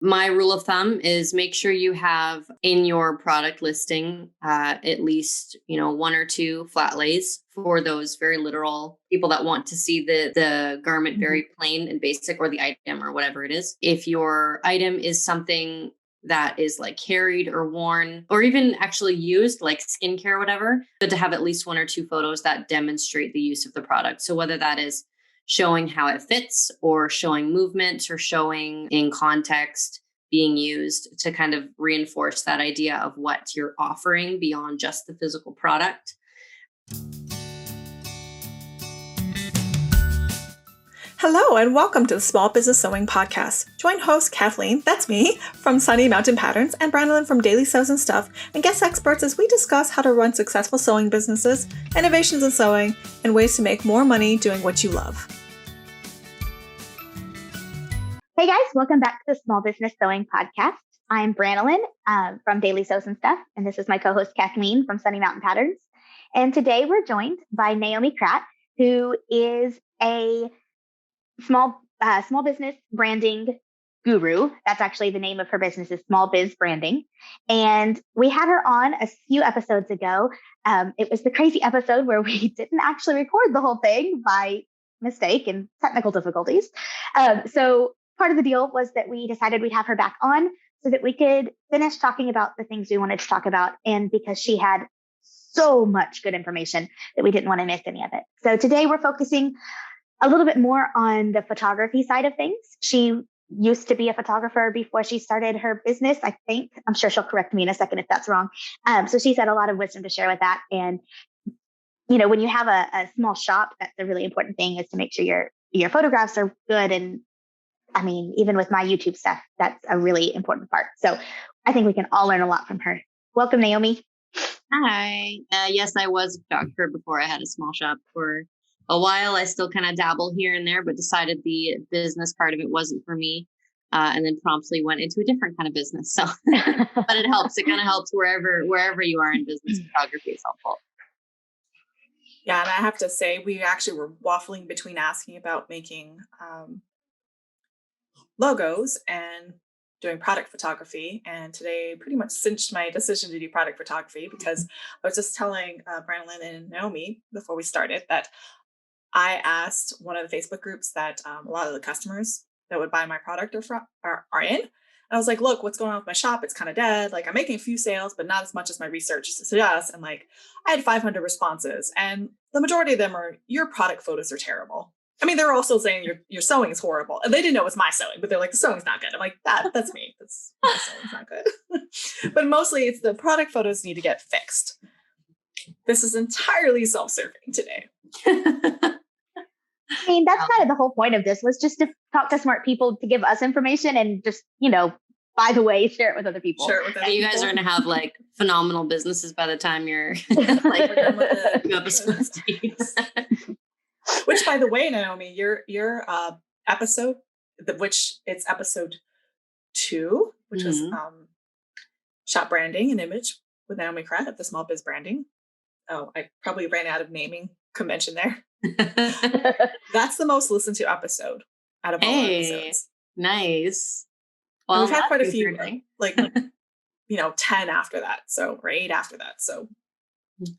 My rule of thumb is make sure you have in your product listing at least, one or two flat lays for those very literal people that want to see the garment very plain and basic, or the item or whatever it is. If your item is something that is like carried or worn or even actually used, like skincare or whatever, good to have at least one or two photos that demonstrate the use of the product. So whether that is showing how it fits or showing movement or showing in context being used to kind of reinforce that idea of what you're offering beyond just the physical product. Hello and welcome to the Small Business Sewing Podcast. Join host Kathleen, that's me, from Sunny Mountain Patterns, and Brandon from Daily Sews and Stuff, and guest experts as we discuss how to run successful sewing businesses, innovations in sewing, and ways to make more money doing what you love. Hey guys, welcome back to the Small Business Sewing Podcast. I'm Brandon from Daily Sews and Stuff, and this is my co-host Kathleen from Sunny Mountain Patterns. And today we're joined by Naomi Kragt, who is a small business branding guru. That's actually the name of her business, is Small Biz Branding. And we had her on a few episodes ago. It was the crazy episode where we didn't actually record the whole thing by mistake and technical difficulties. So part of the deal was that we decided we'd have her back on so that we could finish talking about the things we wanted to talk about. And because she had so much good information that we didn't want to miss any of it. So today we're focusing a little bit more on the photography side of things. She used to be a photographer before she started her business, I think. I'm sure she'll correct me in a second if that's wrong. So she's had a lot of wisdom to share with that. And, when you have a small shop, that's a really important thing, is to make sure your photographs are good. And I mean, even with my YouTube stuff, that's a really important part. So I think we can all learn a lot from her. Welcome, Naomi. Hi. Yes, I was a photographer before I had a small shop for a while. I still kind of dabble here and there, but decided the business part of it wasn't for me. And then promptly went into a different kind of business. So, but it helps. It kind of helps wherever you are in business. Photography is helpful. Yeah, and I have to say, we actually were waffling between asking about making logos and doing product photography. And today pretty much cinched my decision to do product photography, because I was just telling Brandon and Naomi before we started that I asked one of the Facebook groups that a lot of the customers that would buy my product are in. And I was like, look, what's going on with my shop? It's kind of dead. Like, I'm making a few sales, but not as much as my research suggests. And like, I had 500 responses, and the majority of them are, your product photos are terrible. I mean, they're also saying your sewing is horrible. And they didn't know it was my sewing, but they're like, the sewing's not good. I'm like, that's me. My sewing's not good. But mostly it's the product photos need to get fixed. This is entirely self-serving today. I mean, that's kind of the whole point of this, was just to talk to smart people to give us information and just, by the way, share it with other people. You guys are going to have like phenomenal businesses by the time you're like two episodes. Which, by the way, Naomi, your episode, which it's episode 2, which was shop branding and image with Naomi Kragt of the Small Biz Branding. Oh, I probably ran out of naming convention there. That's the most listened to episode out of all episodes. Nice. Well, we've had quite a few, like 10 after that, or 8 after that. So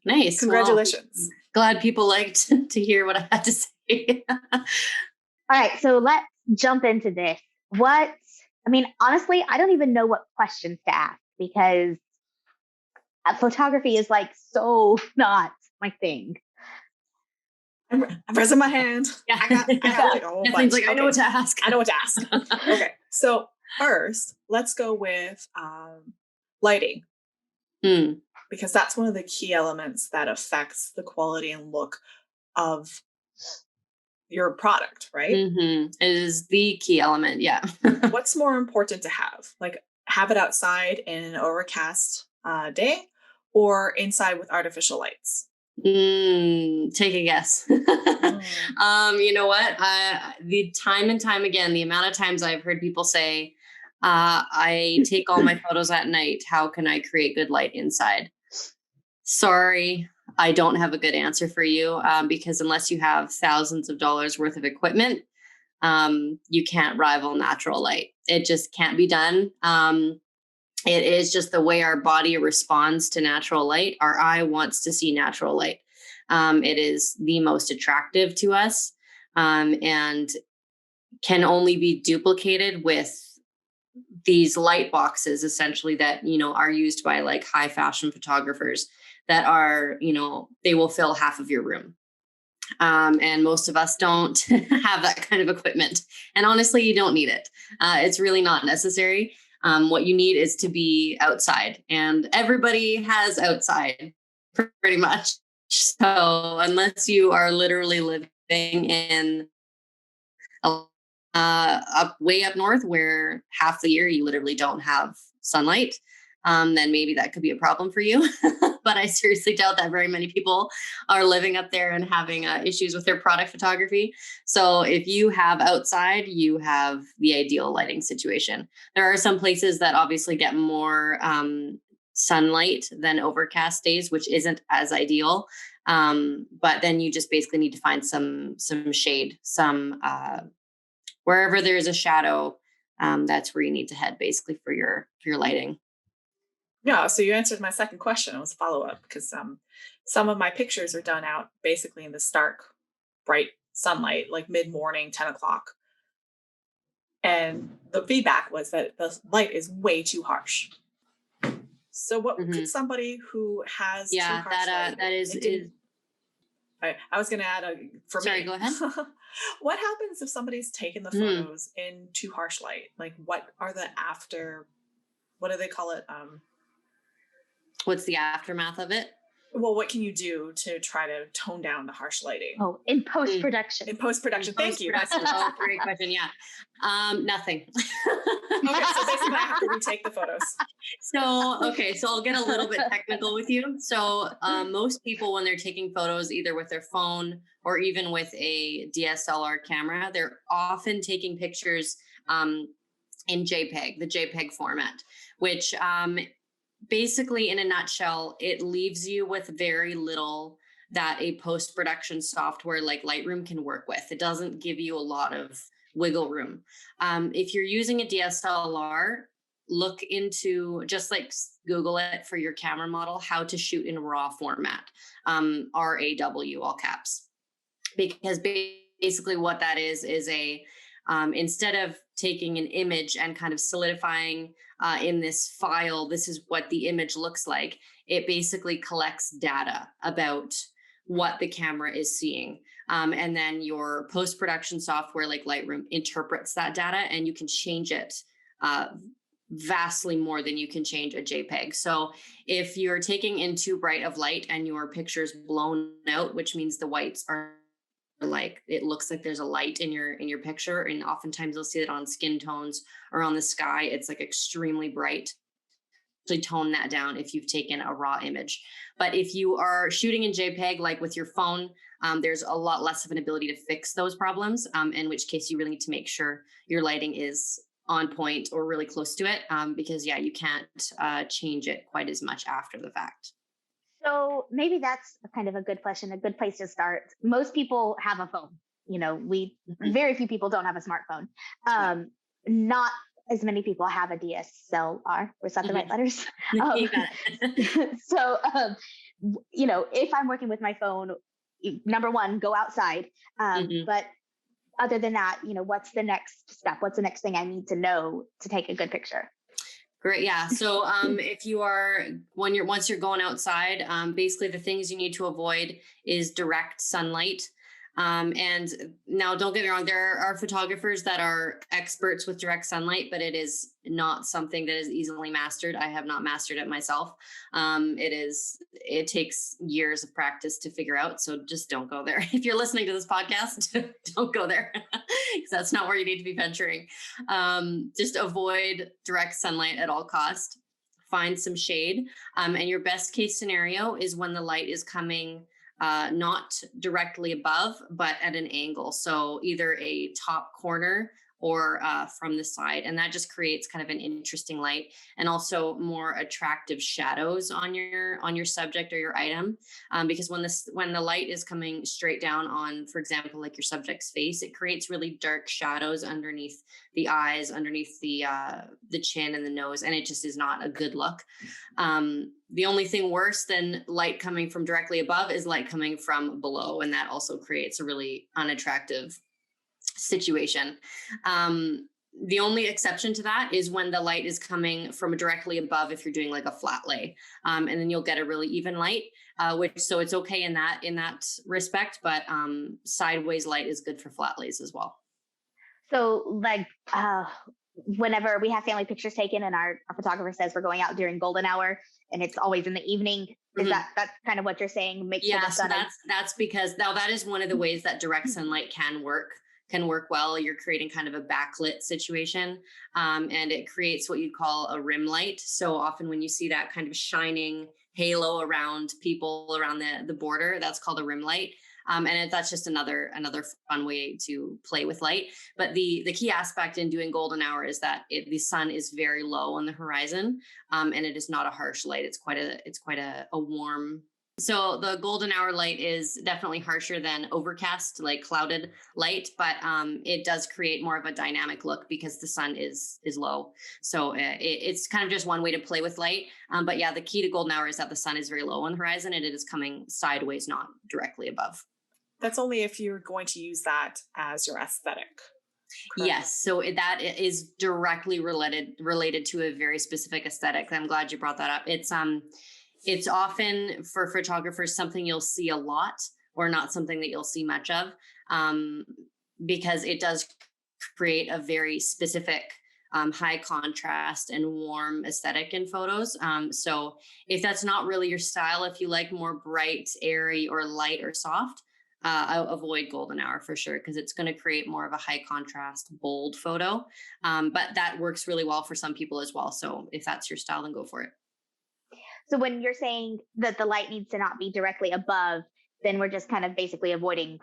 nice. Congratulations. Well, glad people liked to hear what I had to say. All right, so let's jump into this. Honestly, I don't even know what questions to ask, because photography is like so not my thing. I'm raising my hand. Yeah. I got like a whole bunch. Like, I know what to ask. Okay. So first, let's go with lighting. Because that's one of the key elements that affects the quality and look of your product, right? It is the key element. Yeah. What's more important to have? Like, have it outside in an overcast day, or inside with artificial lights? Take a guess. You know what? The time and time again, the amount of times I've heard people say, I take all my photos at night. How can I create good light inside? Sorry, I don't have a good answer for you, because unless you have thousands of dollars worth of equipment, you can't rival natural light. It just can't be done. It is just the way our body responds to natural light. Our eye wants to see natural light. It is the most attractive to us, and can only be duplicated with these light boxes, essentially, that, are used by like high fashion photographers that are, they will fill half of your room. And most of us don't have that kind of equipment. And honestly, you don't need it. It's really not necessary. What you need is to be outside, and everybody has outside pretty much. So unless you are literally living in way up north where half the year you literally don't have sunlight, then maybe that could be a problem for you. But I seriously doubt that very many people are living up there and having issues with their product photography. So if you have outside, you have the ideal lighting situation. There are some places that obviously get more sunlight than overcast days, which isn't as ideal. But then you just basically need to find some shade, wherever there's a shadow. That's where you need to head, basically, for your lighting. Yeah, so you answered my second question. It was a follow-up because some of my pictures are done out basically in the stark, bright sunlight, like mid-morning, 10 o'clock. And the feedback was that the light is way too harsh. So what could somebody who has too harsh light, that is I was going to add for sorry, me. go ahead. What happens if somebody's taken the photos in too harsh light? Like, what are the what do they call it? What's the aftermath of it? Well, what can you do to try to tone down the harsh lighting? Oh, in post-production. In post-production. Thank you. Oh, great question. Yeah. Nothing. Okay, so basically I have to retake the photos. So I'll get a little bit technical with you. So most people, when they're taking photos, either with their phone or even with a DSLR camera, they're often taking pictures in JPEG, the JPEG format, which basically, in a nutshell, it leaves you with very little that a post-production software like Lightroom can work with. It doesn't give you a lot of wiggle room. If you're using a DSLR, look into, just like Google it for your camera model, how to shoot in RAW format, RAW, all caps. Because basically what that is a, instead of taking an image and kind of solidifying in this file, this is what the image looks like, it basically collects data about what the camera is seeing. And then your post-production software like Lightroom interprets that data, and you can change it vastly more than you can change a JPEG. So if you're taking in too bright of light and your picture's blown out, which means the whites are like, it looks like there's a light in your picture, and oftentimes you'll see it on skin tones or on the sky, it's like extremely bright. Actually tone that down if you've taken a raw image. But if you are shooting in JPEG, like with your phone, there's a lot less of an ability to fix those problems, in which case you really need to make sure your lighting is on point or really close to it, because you can't change it quite as much after the fact. So maybe that's kind of a good question, a good place to start. Most people have a phone. Very few people don't have a smartphone. Not as many people have a DSLR. Was that the right letters? So, if I'm working with my phone, number one, go outside. But other than that, what's the next step? What's the next thing I need to know to take a good picture? Great. Yeah. So if you are, once you're going outside, basically the things you need to avoid is direct sunlight. And now, don't get me wrong, there are photographers that are experts with direct sunlight, but it is not something that is easily mastered. I have not mastered it myself. It takes years of practice to figure out. So just don't go there. If you're listening to this podcast, don't go there, because that's not where you need to be venturing. Just avoid direct sunlight at all costs. Find some shade. And your best case scenario is when the light is coming not directly above, but at an angle. So either a top corner or from the side. And that just creates kind of an interesting light, and also more attractive shadows on your subject or your item. Because when the light is coming straight down on, for example, like your subject's face, it creates really dark shadows underneath the eyes, underneath the chin and the nose, and it just is not a good look. The only thing worse than light coming from directly above is light coming from below, and that also creates a really unattractive situation. The only exception to that is when the light is coming from directly above, if you're doing like a flat lay, and then you'll get a really even light, so it's okay in that respect, but sideways light is good for flat lays as well. So like whenever we have family pictures taken and our photographer says we're going out during golden hour and it's always in the evening, is that's kind of what you're saying? Make sure so that's because now that is one of the ways that direct sunlight can work well. You're creating kind of a backlit situation, and it creates what you call a rim light. So often when you see that kind of shining halo around people around the border, that's called a rim light. And that's just another fun way to play with light. But the key aspect in doing golden hour is that the sun is very low on the horizon, and it is not a harsh light. It's quite a warm. So the golden hour light is definitely harsher than overcast, like clouded light, but it does create more of a dynamic look because the sun is low. So it's kind of just one way to play with light. But yeah, the key to golden hour is that the sun is very low on the horizon and it is coming sideways, not directly above. That's only if you're going to use that as your aesthetic. Correct? Yes. So that is directly related to a very specific aesthetic. I'm glad you brought that up. It's often for photographers something you'll see a lot, or not something that you'll see much of, because it does create a very specific high contrast and warm aesthetic in photos. So if that's not really your style, if you like more bright, airy, or light or soft, I'll avoid golden hour for sure, because it's going to create more of a high contrast, bold photo. But that works really well for some people as well. So if that's your style, then go for it. So when you're saying that the light needs to not be directly above, then we're just kind of basically avoiding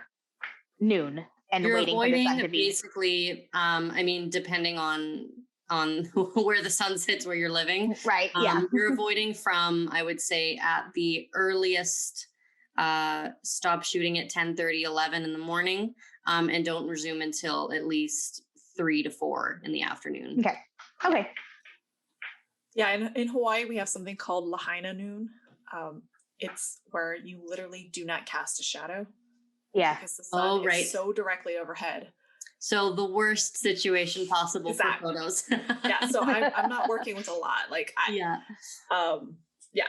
noon and You're waiting for the sun to be. Basically, I mean, depending on where the sun sits, where you're living. Right. Yeah. You're avoiding from, I would say, at the earliest, stop shooting at 10:30, 11 in the morning, and don't resume until at least 3 to 4 in the afternoon. Okay. Yeah, in Hawaii, we have something called Lahaina Noon. It's where you literally do not cast a shadow. Yeah. Because the sun is so directly overhead. So the worst situation possible for photos. Yeah. So I'm not working with a lot.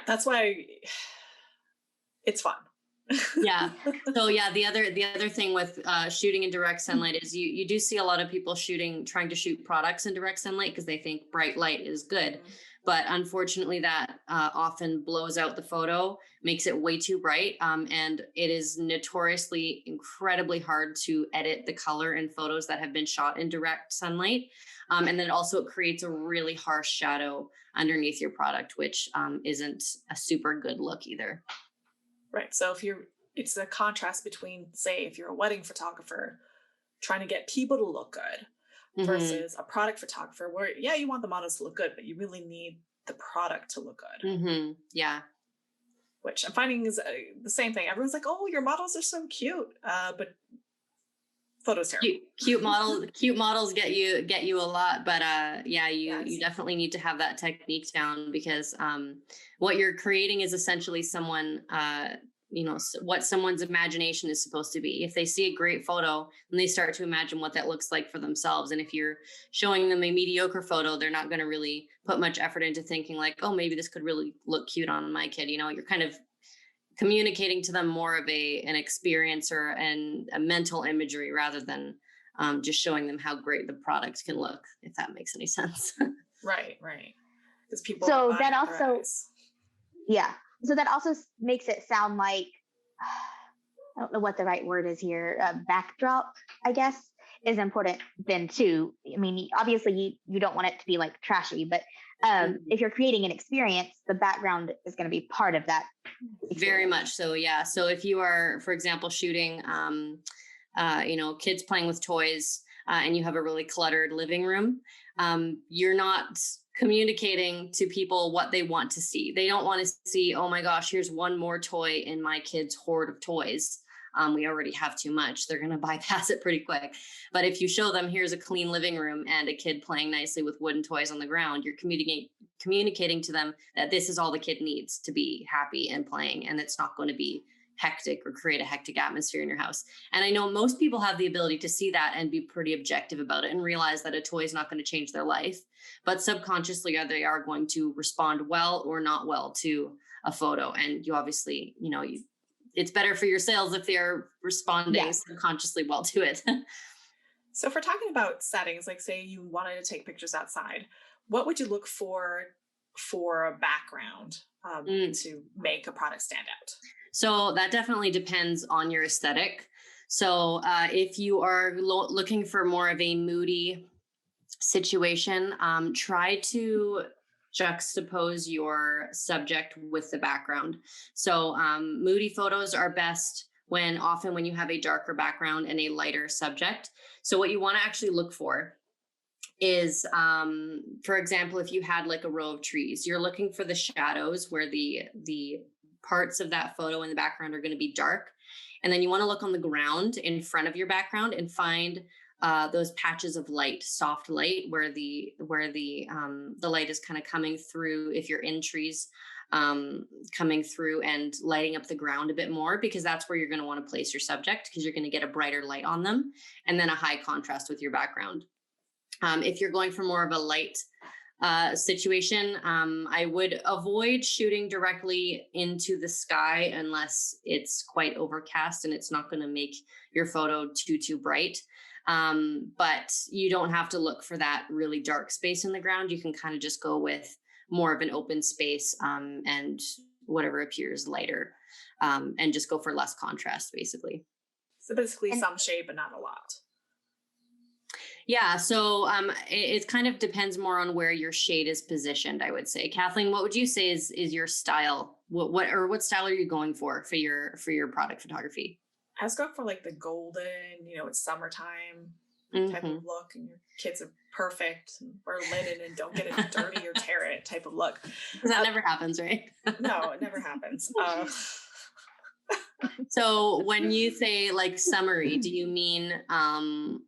That's why it's fun. Yeah. So yeah, the other thing with shooting in direct sunlight is you do see a lot of people trying to shoot products in direct sunlight because they think bright light is good. Mm-hmm. But unfortunately that often blows out the photo, makes it way too bright. And it is notoriously incredibly hard to edit the color in photos that have been shot in direct sunlight. And then also it creates a really harsh shadow underneath your product, which isn't a super good look either. Right. So it's a contrast between, say, if you're a wedding photographer trying to get people to look good, mm-hmm. versus a product photographer where, yeah, you want the models to look good, but you really need the product to look good. Mm-hmm. Yeah. Which I'm finding is the same thing. Everyone's like, oh, your models are so cute. But photos terrible. Cute models get you a lot, but you definitely need to have that technique down, because what you're creating is essentially someone what someone's imagination is supposed to be. If they see a great photo, and they start to imagine what that looks like for themselves, and if you're showing them a mediocre photo, they're not going to really put much effort into thinking like, oh, maybe this could really look cute on my kid. You're kind of communicating to them more of an experience and a mental imagery, rather than just showing them how great the product can look, if that makes any sense. Right. Because people. So that also, so that also makes it sound like, I don't know what the right word is here. Backdrop, I guess, is important then too. I mean, obviously you don't want it to be like trashy, but if you're creating an experience, the background is going to be part of that experience. Very much so. Yeah. So if you are, for example, shooting, kids playing with toys, and you have a really cluttered living room, you're not communicating to people what they want to see. They don't want to see, oh my gosh, here's one more toy in my kid's hoard of toys. We already have too much. They're going to bypass it pretty quick. But if you show them, here's a clean living room and a kid playing nicely with wooden toys on the ground, you're communicating to them that this is all the kid needs to be happy and playing. And it's not going to be hectic or create a hectic atmosphere in your house. And I know most people have the ability to see that and be pretty objective about it and realize that a toy is not going to change their life. But subconsciously, they are going to respond well or not well to a photo. And you obviously, it's better for your sales if they're responding subconsciously well to it. So if we're talking about settings, like say you wanted to take pictures outside, what would you look for a background to make a product stand out? So that definitely depends on your aesthetic. So if you are looking for more of a moody situation, try to juxtapose your subject with the background. So moody photos are best often when you have a darker background and a lighter subject. So what you want to actually look for is, for example, if you had like a row of trees, you're looking for the shadows where the parts of that photo in the background are going to be dark. And then you want to look on the ground in front of your background and find those patches of light, soft light, where the light is kind of coming through. If you're in trees, coming through and lighting up the ground a bit more, because that's where you're going to want to place your subject, because you're going to get a brighter light on them, and then a high contrast with your background. If you're going for more of a light situation, I would avoid shooting directly into the sky unless it's quite overcast and it's not going to make your photo too bright. But you don't have to look for that really dark space in the ground. You can kind of just go with more of an open space and whatever appears lighter, and just go for less contrast, basically. So basically some shade, but not a lot. Yeah, so it kind of depends more on where your shade is positioned, I would say. Kathleen, what would you say is your style? What style are you going for your product photography? I was going for like the golden, it's summertime type of look, and your kids are perfect and wear linen and don't get it dirty or tear it type of look. That never happens, right? No, it never happens. So when you say like summery, do you mean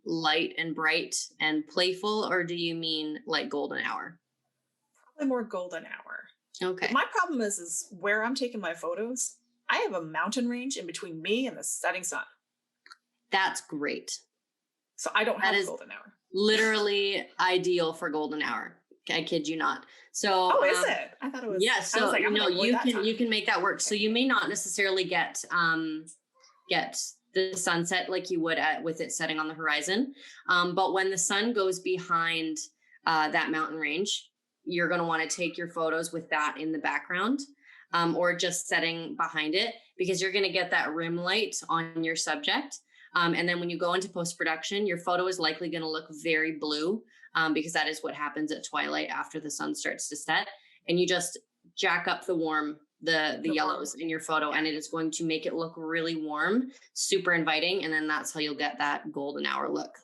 light and bright and playful, or do you mean like golden hour? Probably more golden hour. Okay. But my problem is where I'm taking my photos, I have a mountain range in between me and the setting sun. That's great. So I don't have a golden hour. Literally ideal for golden hour. I kid you not. So, is it? I thought it was. Yeah. So you can make that work. Okay. So you may not necessarily get the sunset like you would with it setting on the horizon. But when the sun goes behind that mountain range, you're going to want to take your photos with that in the background, or just setting behind it, because you're going to get that rim light on your subject. And then when you go into post-production, your photo is likely going to look very blue, because that is what happens at twilight after the sun starts to set. And you just jack up the yellows in your photo, and it is going to make it look really warm, super inviting. And then that's how you'll get that golden hour look.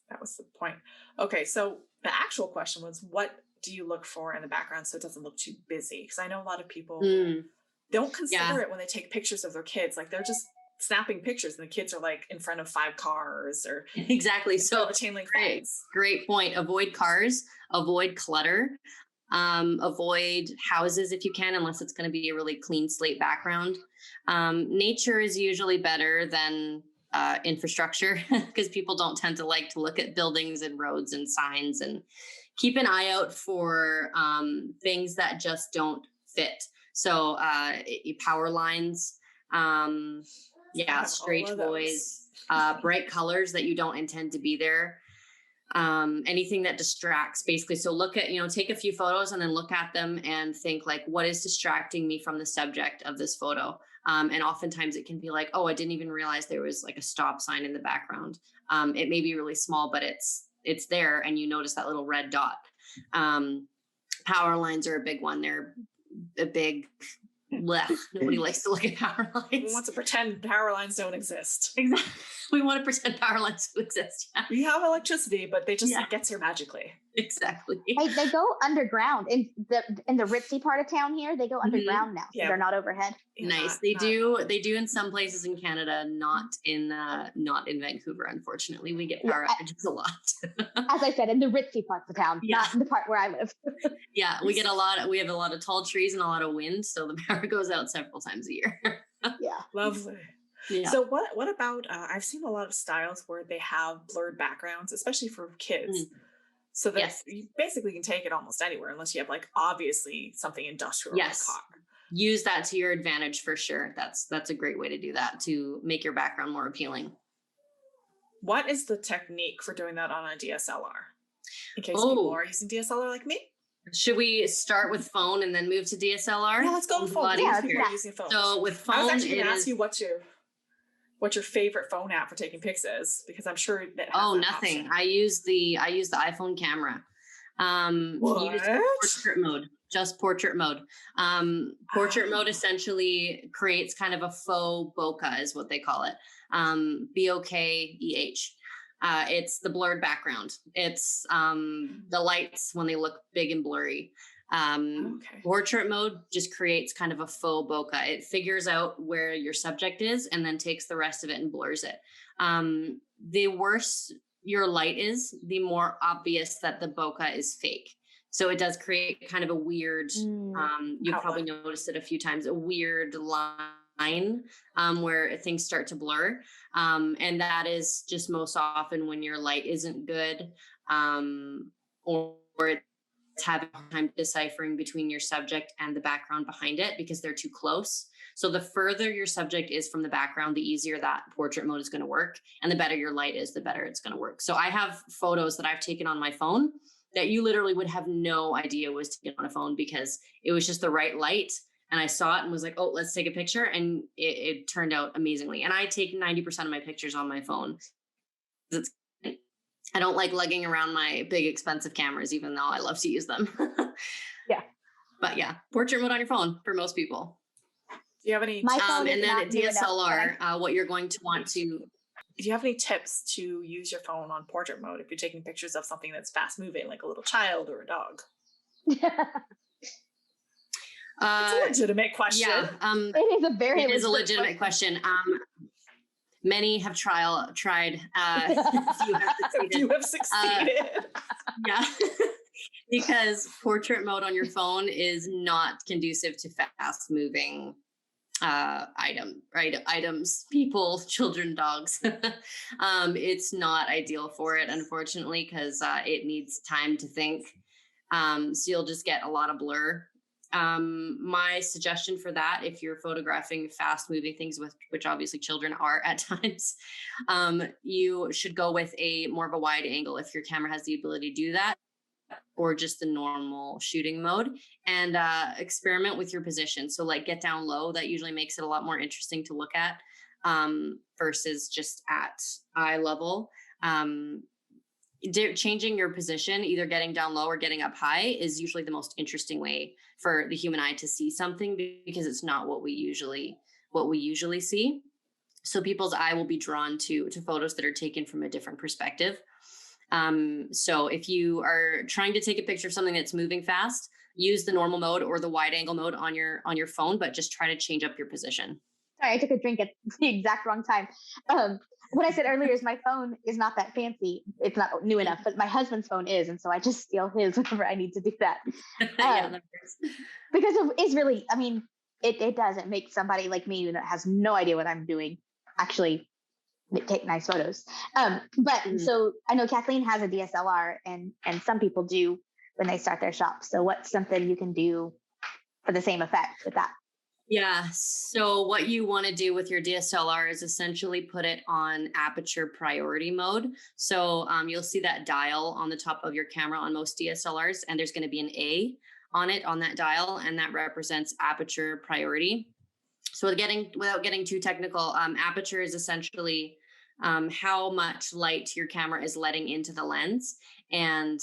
That was the point. Okay. So the actual question was, what do you look for in the background so it doesn't look too busy? Because I know a lot of people don't consider it when they take pictures of their kids. Like they're just snapping pictures and the kids are like in front of 5 cars or exactly. So a chain link fence. Great point. Avoid cars, avoid clutter, avoid houses if you can, unless it's going to be a really clean slate background. Nature is usually better than infrastructure, because people don't tend to like to look at buildings and roads and signs. And keep an eye out for things that just don't fit. So power lines, straight voice, bright colors that you don't intend to be there. Anything that distracts, basically. So look at, take a few photos and then look at them and think like, what is distracting me from the subject of this photo? And oftentimes it can be like, oh, I didn't even realize there was like a stop sign in the background. It may be really small, but it's there, and you notice that little red dot. Power lines are a big one. They're a big blech, nobody likes to look at power We lines. want to pretend power lines don't exist. Exactly. We want to pretend power lines don't exist. Yeah. We have electricity, but it gets here magically. Exactly. They go underground in the ritzy part of town here. They go underground now, so they're not overhead. Yeah, nice. They do in some places in Canada, not in Vancouver. Unfortunately, we get power outages a lot. As I said, in the ritzy parts of town, not in the part where I live. Yeah, we have a lot of tall trees and a lot of wind, so the power goes out several times a year. Yeah, lovely. Yeah. So what about? I've seen a lot of styles where they have blurred backgrounds, especially for kids. So that you basically can take it almost anywhere, unless you have like obviously something industrial. Yes. Like car. Use that to your advantage for sure. That's a great way to do that, to make your background more appealing. What is the technique for doing that on a DSLR? In case people are using DSLR like me. Should we start with phone and then move to DSLR? Yeah, let's go with phone. Using phone. So with phone, I was actually going to ask you what's your favorite phone app for taking pictures, because I'm sure that has nothing. Option. I use the iPhone camera. What? Portrait mode. Just portrait mode. Portrait mode essentially creates kind of a faux bokeh, is what they call it. BOKEH. It's the blurred background. It's the lights when they look big and blurry. Portrait mode just creates kind of a faux bokeh. It figures out where your subject is and then takes the rest of it and blurs it. The worse your light is, the more obvious that the bokeh is fake. So it does create kind of a weird, you've probably noticed it a few times, a weird line where things start to blur. And that is just most often when your light isn't good, or it's having a hard time deciphering between your subject and the background behind it because they're too close. So the further your subject is from the background, the easier that portrait mode is going to work. And the better your light is, the better it's going to work. So I have photos that I've taken on my phone that you literally would have no idea was taken on a phone, because it was just the right light. And I saw it and was like, oh, let's take a picture. And it turned out amazingly. And I take 90% of my pictures on my phone. I don't like lugging around my big expensive cameras, even though I love to use them. Yeah. But yeah, portrait mode on your phone for most people. Do you have any? And then at DSLR, what you're going to want to. Do you have any tips to use your phone on portrait mode if you're taking pictures of something that's fast moving, like a little child or a dog? It's a legitimate question. Yeah, it is a legitimate question. Many have tried. You have succeeded. Yeah. Because portrait mode on your phone is not conducive to fast moving items, people, children, dogs. It's not ideal for it, unfortunately, because it needs time to think. So you'll just get a lot of blur. My suggestion for that, if you're photographing fast moving things, which obviously children are at times, you should go with more of a wide angle if your camera has the ability to do that, or just the normal shooting mode, and experiment with your position. So like get down low. That usually makes it a lot more interesting to look at, versus just at eye level. Changing your position, either getting down low or getting up high, is usually the most interesting way for the human eye to see something, because it's not what we usually see. So people's eye will be drawn to photos that are taken from a different perspective. So if you are trying to take a picture of something that's moving fast, use the normal mode or the wide angle mode on your phone, but just try to change up your position. Sorry, I took a drink at the exact wrong time. What I said earlier is my phone is not that fancy. It's not new enough, but my husband's phone is. And so I just steal his whenever I need to do that. Because it's really, I mean, it doesn't make somebody like me that has no idea what I'm doing actually take nice photos. So I know Kathleen has a DSLR and some people do when they start their shop. So what's something you can do for the same effect with that? Yeah. So what you want to do with your DSLR is essentially put it on aperture priority mode. So you'll see that dial on the top of your camera on most DSLRs, and there's going to be an A on it, on that dial, and that represents aperture priority. So without getting too technical, aperture is essentially how much light your camera is letting into the lens. And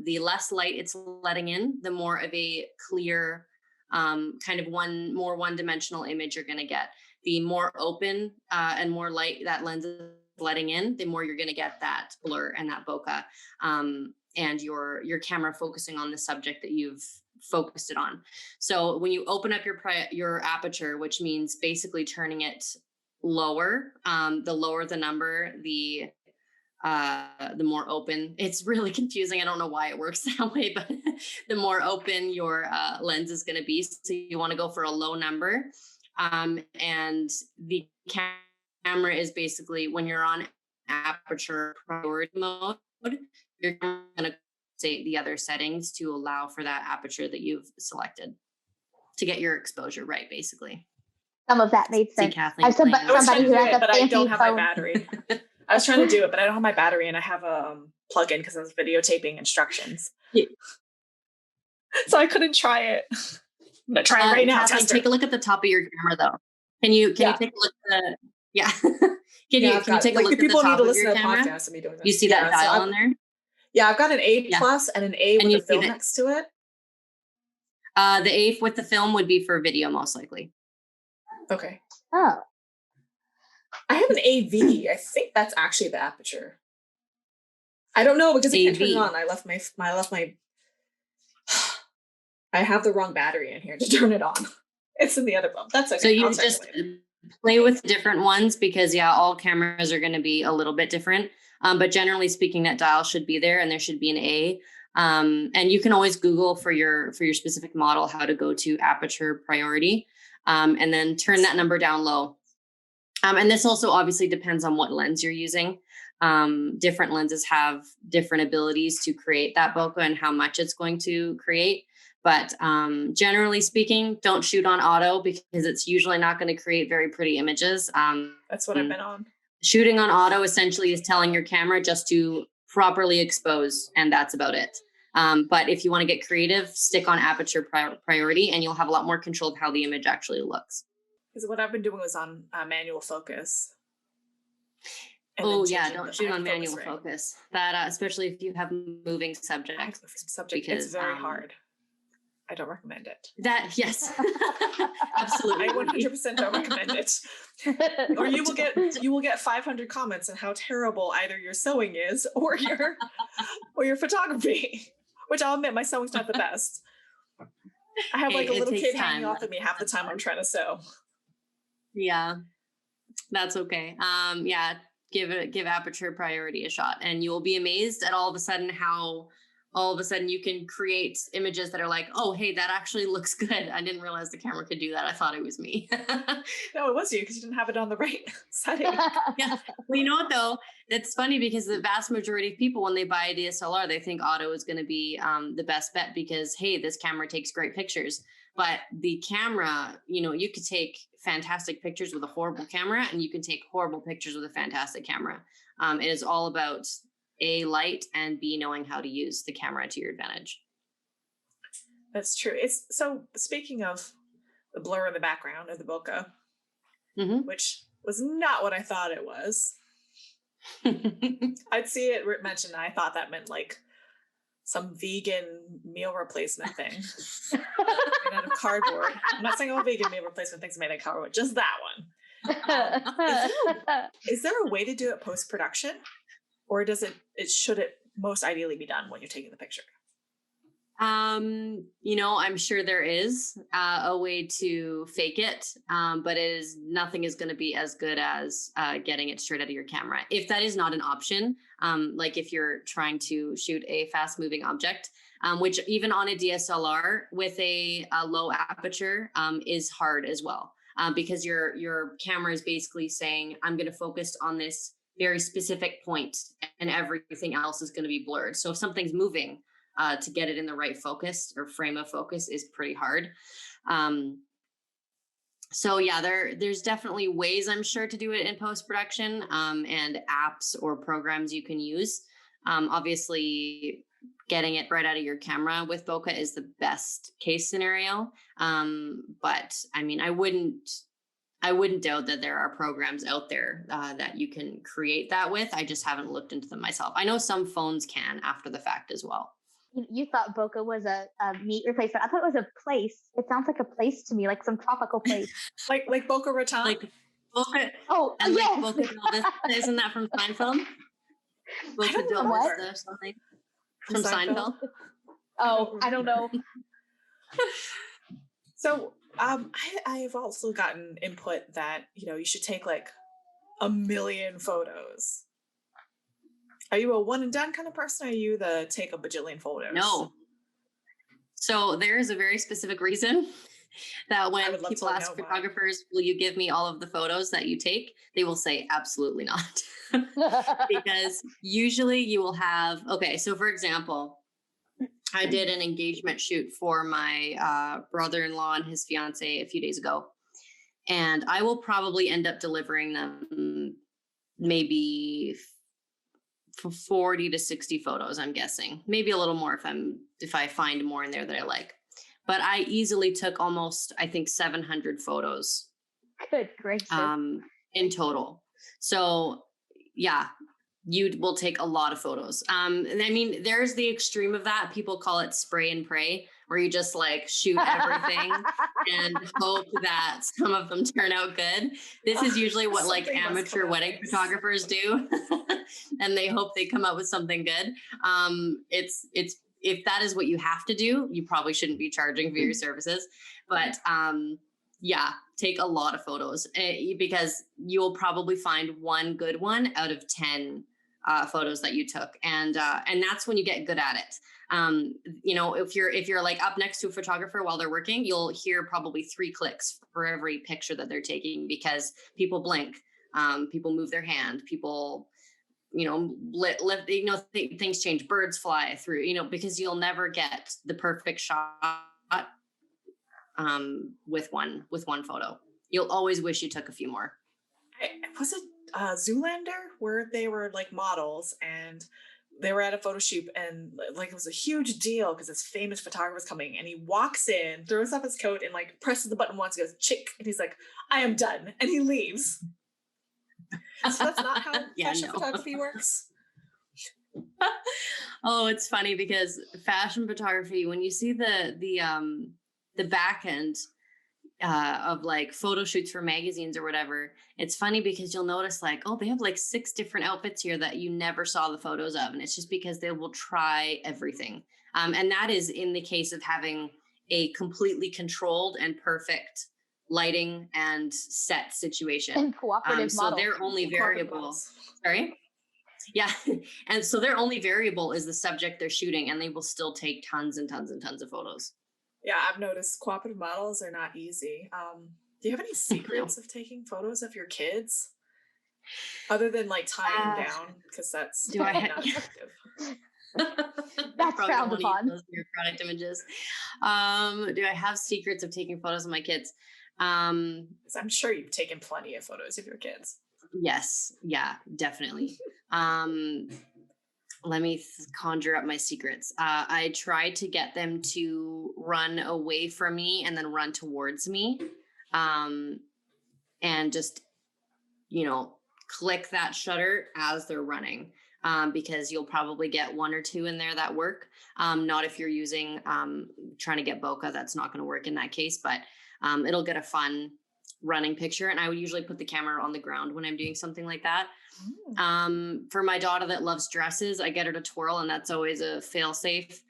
the less light it's letting in, the more of a clear kind of one-dimensional image you're going to get. The more open and more light that lens is letting in, the more you're going to get that blur and that bokeh, and your camera focusing on the subject that you've focused it on. So when you open up your aperture, which means basically turning it lower, the lower the number, the more open. It's really confusing. I don't know why it works that way, but the more open your lens is going to be. So you want to go for a low number. And the camera is basically, when you're on aperture priority mode, you're going to say the other settings to allow for that aperture that you've selected to get your exposure right, basically. Some of that made sense. Kathleen, I was somebody who has a but I don't fancy have my phone. battery. I was trying to do it, but I don't have my battery, and I have a plug-in because I was videotaping instructions. Yeah. So I couldn't try it. I'm gonna try it right now. Kathleen, take a look at the top of your camera, though. Can you take a look at the can you take a look at the top of your camera? Podcast of me doing this. You see that dial on there? Yeah, I've got an A plus and an A with a film next to it. The A with the film would be for video, most likely. Okay. Oh. I have an AV. I think that's actually the aperture. I don't know because I can't turn it on. I left my I have the wrong battery in here to turn it on. It's in the other phone. That's okay. So you just play with different ones because all cameras are going to be a little bit different. But generally speaking, that dial should be there and there should be an A. And you can always Google for your specific model how to go to aperture priority, and then turn that number down low. And this also obviously depends on what lens you're using. Different lenses have different abilities to create that bokeh and how much it's going to create. But generally speaking, don't shoot on auto because it's usually not going to create very pretty images. That's what I've been on. Shooting on auto essentially is telling your camera just to properly expose, and that's about it. But if you want to get creative, stick on aperture priority, and you'll have a lot more control of how the image actually looks. Because what I've been doing was on manual focus. Don't shoot on manual focus. That especially if you have moving subjects. Because it's very hard. I don't recommend it. Yes, absolutely. I 100% don't recommend it. Or you will get 500 comments on how terrible either your sewing is or your photography. Which I'll admit, my sewing's not the best. I have like a little kid hanging off of me half the time I'm trying to sew. Yeah, that's okay. Give aperture priority a shot, and you will be amazed at all of a sudden you can create images that are like, oh, hey, that actually looks good. I didn't realize the camera could do that. I thought it was me. No, it was you because you didn't have it on the right setting. Yeah. Well, you know what though? It's funny because the vast majority of people, when they buy a DSLR, they think auto is going to be the best bet because, hey, this camera takes great pictures. But the camera, you could take fantastic pictures with a horrible camera, and you can take horrible pictures with a fantastic camera. It is all about A, light, and B, knowing how to use the camera to your advantage. That's true. So speaking of the blur in the background of the bokeh, which was not what I thought it was. I'd see it mentioned, and I thought that meant like some vegan meal replacement thing made out of cardboard. I'm not saying all vegan meal replacement things made out of cardboard, just that one. Is there a way to do it post-production? Or should it most ideally be done when you're taking the picture? I'm sure there is a way to fake it, but nothing is going to be as good as getting it straight out of your camera. If that is not an option, like if you're trying to shoot a fast moving object, which even on a DSLR with a low aperture is hard as well, because your camera is basically saying, I'm going to focus on this very specific point and everything else is going to be blurred. So if something's moving, to get it in the right focus or frame of focus is pretty hard. There's definitely ways, I'm sure, to do it in post-production, and apps or programs you can use. Obviously, getting it right out of your camera with bokeh is the best case scenario. But I mean, I wouldn't doubt that there are programs out there that you can create that with. I just haven't looked into them myself. I know some phones can after the fact as well. You thought Boca was a meat replacement. I thought it was a place. It sounds like a place to me, like some tropical place. like Boca Raton. Like Boca, Oh, and yes. like Boca Del Vista, isn't that from Seinfeld? Boca Del what? Vista or something from Seinfeld. Oh, I don't know. So I've also gotten input that, you should take like 1,000,000 photos. Are you a one and done kind of person? Or are you the take a bajillion photos? No. So there is a very specific reason that when people ask photographers, will you give me all of the photos that you take? They will say, absolutely not. Because usually you will have, okay, so for example, I did an engagement shoot for my brother-in-law and his fiance a few days ago. And I will probably end up delivering them maybe 40 to 60 photos, I'm guessing. Maybe a little more if I find more in there that I like. But I easily took almost, I think, 700 photos. Good gracious. In total. So yeah, you will take a lot of photos. And I mean, there's the extreme of that. People call it spray and pray, where you just like shoot everything and hope that some of them turn out good. This is usually what like amateur wedding photographers do. And they hope they come up with something good. It's if that is what you have to do, you probably shouldn't be charging for your services. But yeah, take a lot of photos because you'll probably find one good one out of 10 photos that you took. And that's when you get good at it. If you're like up next to a photographer while they're working, you'll hear probably 3 clicks for every picture that they're taking because people blink, people move their hand, people, things change, birds fly through, because you'll never get the perfect shot with one photo. You'll always wish you took a few more. Was it Zoolander where they were like models and they were at a photo shoot and like it was a huge deal because this famous photographer was coming and he walks in, throws off his coat and like presses the button once, goes chick, and he's like, I am done, and he leaves. So that's not how fashion photography works. Oh, it's funny because fashion photography, when you see the back end of like photo shoots for magazines or whatever, it's funny because you'll notice like, oh, they have like 6 different outfits here that you never saw the photos of. And it's just because they will try everything. And that is in the case of having a completely controlled and perfect lighting and set situation. And cooperative so models. their only variable, sorry? Yeah. And so their only variable is the subject they're shooting, and they will still take tons and tons and tons of photos. Yeah, I've noticed cooperative models are not easy. Do you have any secrets of taking photos of your kids? Other than like tying down, because that's not effective. That's frowned upon. Those are your product images. Do I have secrets of taking photos of my kids? I'm sure you've taken plenty of photos of your kids. Yes. Yeah, definitely. Let me conjure up my secrets. I try to get them to run away from me and then run towards me. And just, click that shutter as they're running. Because you'll probably get 1 or 2 in there that work. Not if you're using, trying to get bokeh, that's not going to work in that case, but it'll get a fun running picture. And I would usually put the camera on the ground when I'm doing something like that. For my daughter that loves dresses, I get her to twirl, and that's always a fail safe.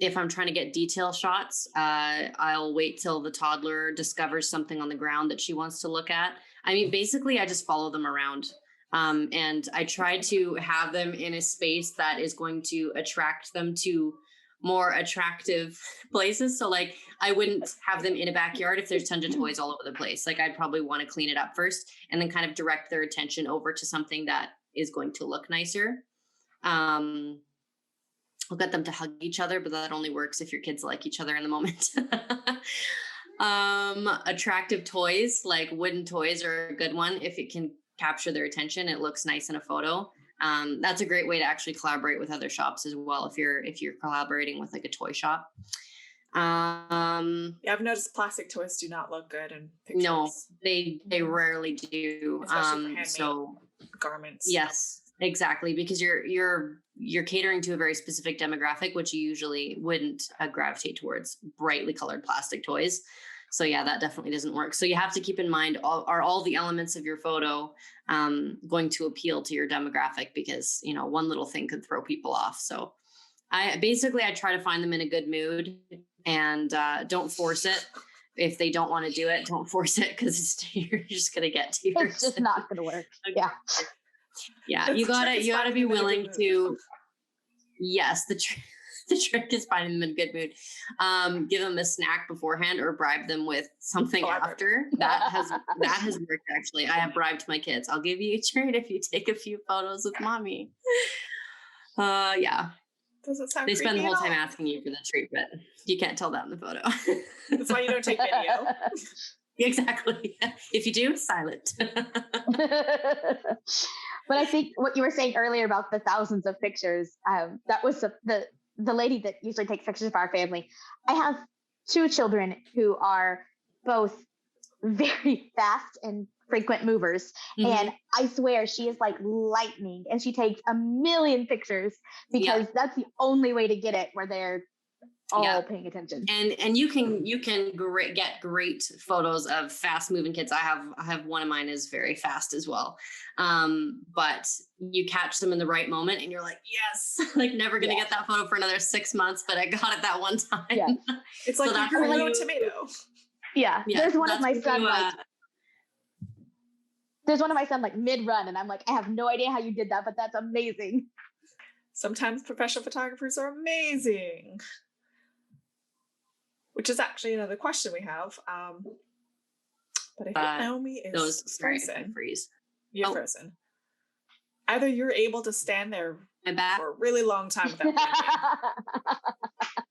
If I'm trying to get detail shots, I'll wait till the toddler discovers something on the ground that she wants to look at. I mean, basically I just follow them around. And I try to have them in a space that is going to attract them to more attractive places. So like I wouldn't have them in a backyard if there's tons of toys all over the place. Like I'd probably want to clean it up first and then kind of direct their attention over to something that is going to look nicer. I'll get them to hug each other, but that only works if your kids like each other in the moment. Attractive toys, like wooden toys, are a good one. If it can capture their attention, it looks nice in a photo. That's a great way to actually collaborate with other shops as well. If you're collaborating with like a toy shop. Yeah, I've noticed plastic toys do not look good in pictures. No, they rarely do. Especially for handmade garments. Yes, exactly. Because you're you're catering to a very specific demographic, which you usually wouldn't gravitate towards brightly colored plastic toys. So yeah, that definitely doesn't work. So you have to keep in mind, are all the elements of your photo going to appeal to your demographic? Because, you know, one little thing could throw people off. So I try to find them in a good mood, and don't force it. If they don't want to do it, don't force it, because you're just going to get tears. It's just not going to work. Yeah. Yeah. You gotta be willing to, yes, the trick is finding them in a good mood. Give them a snack beforehand or bribe them with something after. That has worked, actually. I have bribed my kids. I'll give you a treat if you take a few photos with mommy. Yeah. Does it sound They spend the whole time all? asking you for the treat, but you can't tell that in the photo. That's why you don't take video. Exactly. If you do, silent. But I think what you were saying earlier about the thousands of pictures, that was the lady that usually takes pictures of our family. I have 2 children who are both very fast and frequent movers. Mm-hmm. And I swear she is like lightning, and she takes a million pictures because that's the only way to get it where they're all paying attention. And you can get great photos of fast moving kids. I have one of mine is very fast as well. But you catch them in the right moment and you're like, yes, like never going to get that photo for another 6 months, but I got it that one time. Yeah. It's like you grew a tomato. Yeah. There's one of my son there's one of my son like mid-run, and I'm like, I have no idea how you did that, but that's amazing. Sometimes professional photographers are amazing. Which is actually another question we have. But I think Naomi is frozen. You're frozen. Either you're able to stand there for a really long time without moving,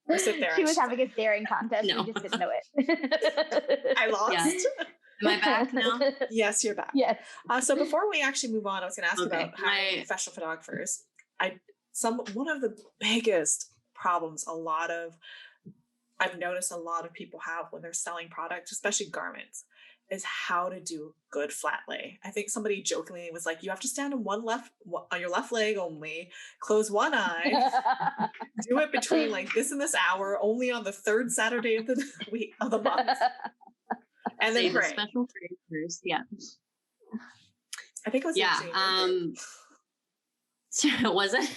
or sit there. She was having a staring contest. No. You just didn't know it. I lost. Yeah. Am I back now? Yes, you're back. Yes. So before we actually move on, I was going to ask about hiring professional photographers. One of the biggest problems I've noticed a lot of people have when they're selling products, especially garments, is how to do good flat lay. I think somebody jokingly was like, you have to stand on your left leg only, close one eye, do it between like this and this hour, only on the 3rd Saturday of the week of the month. And then pray. Special prayers. Yeah. I think it was was it?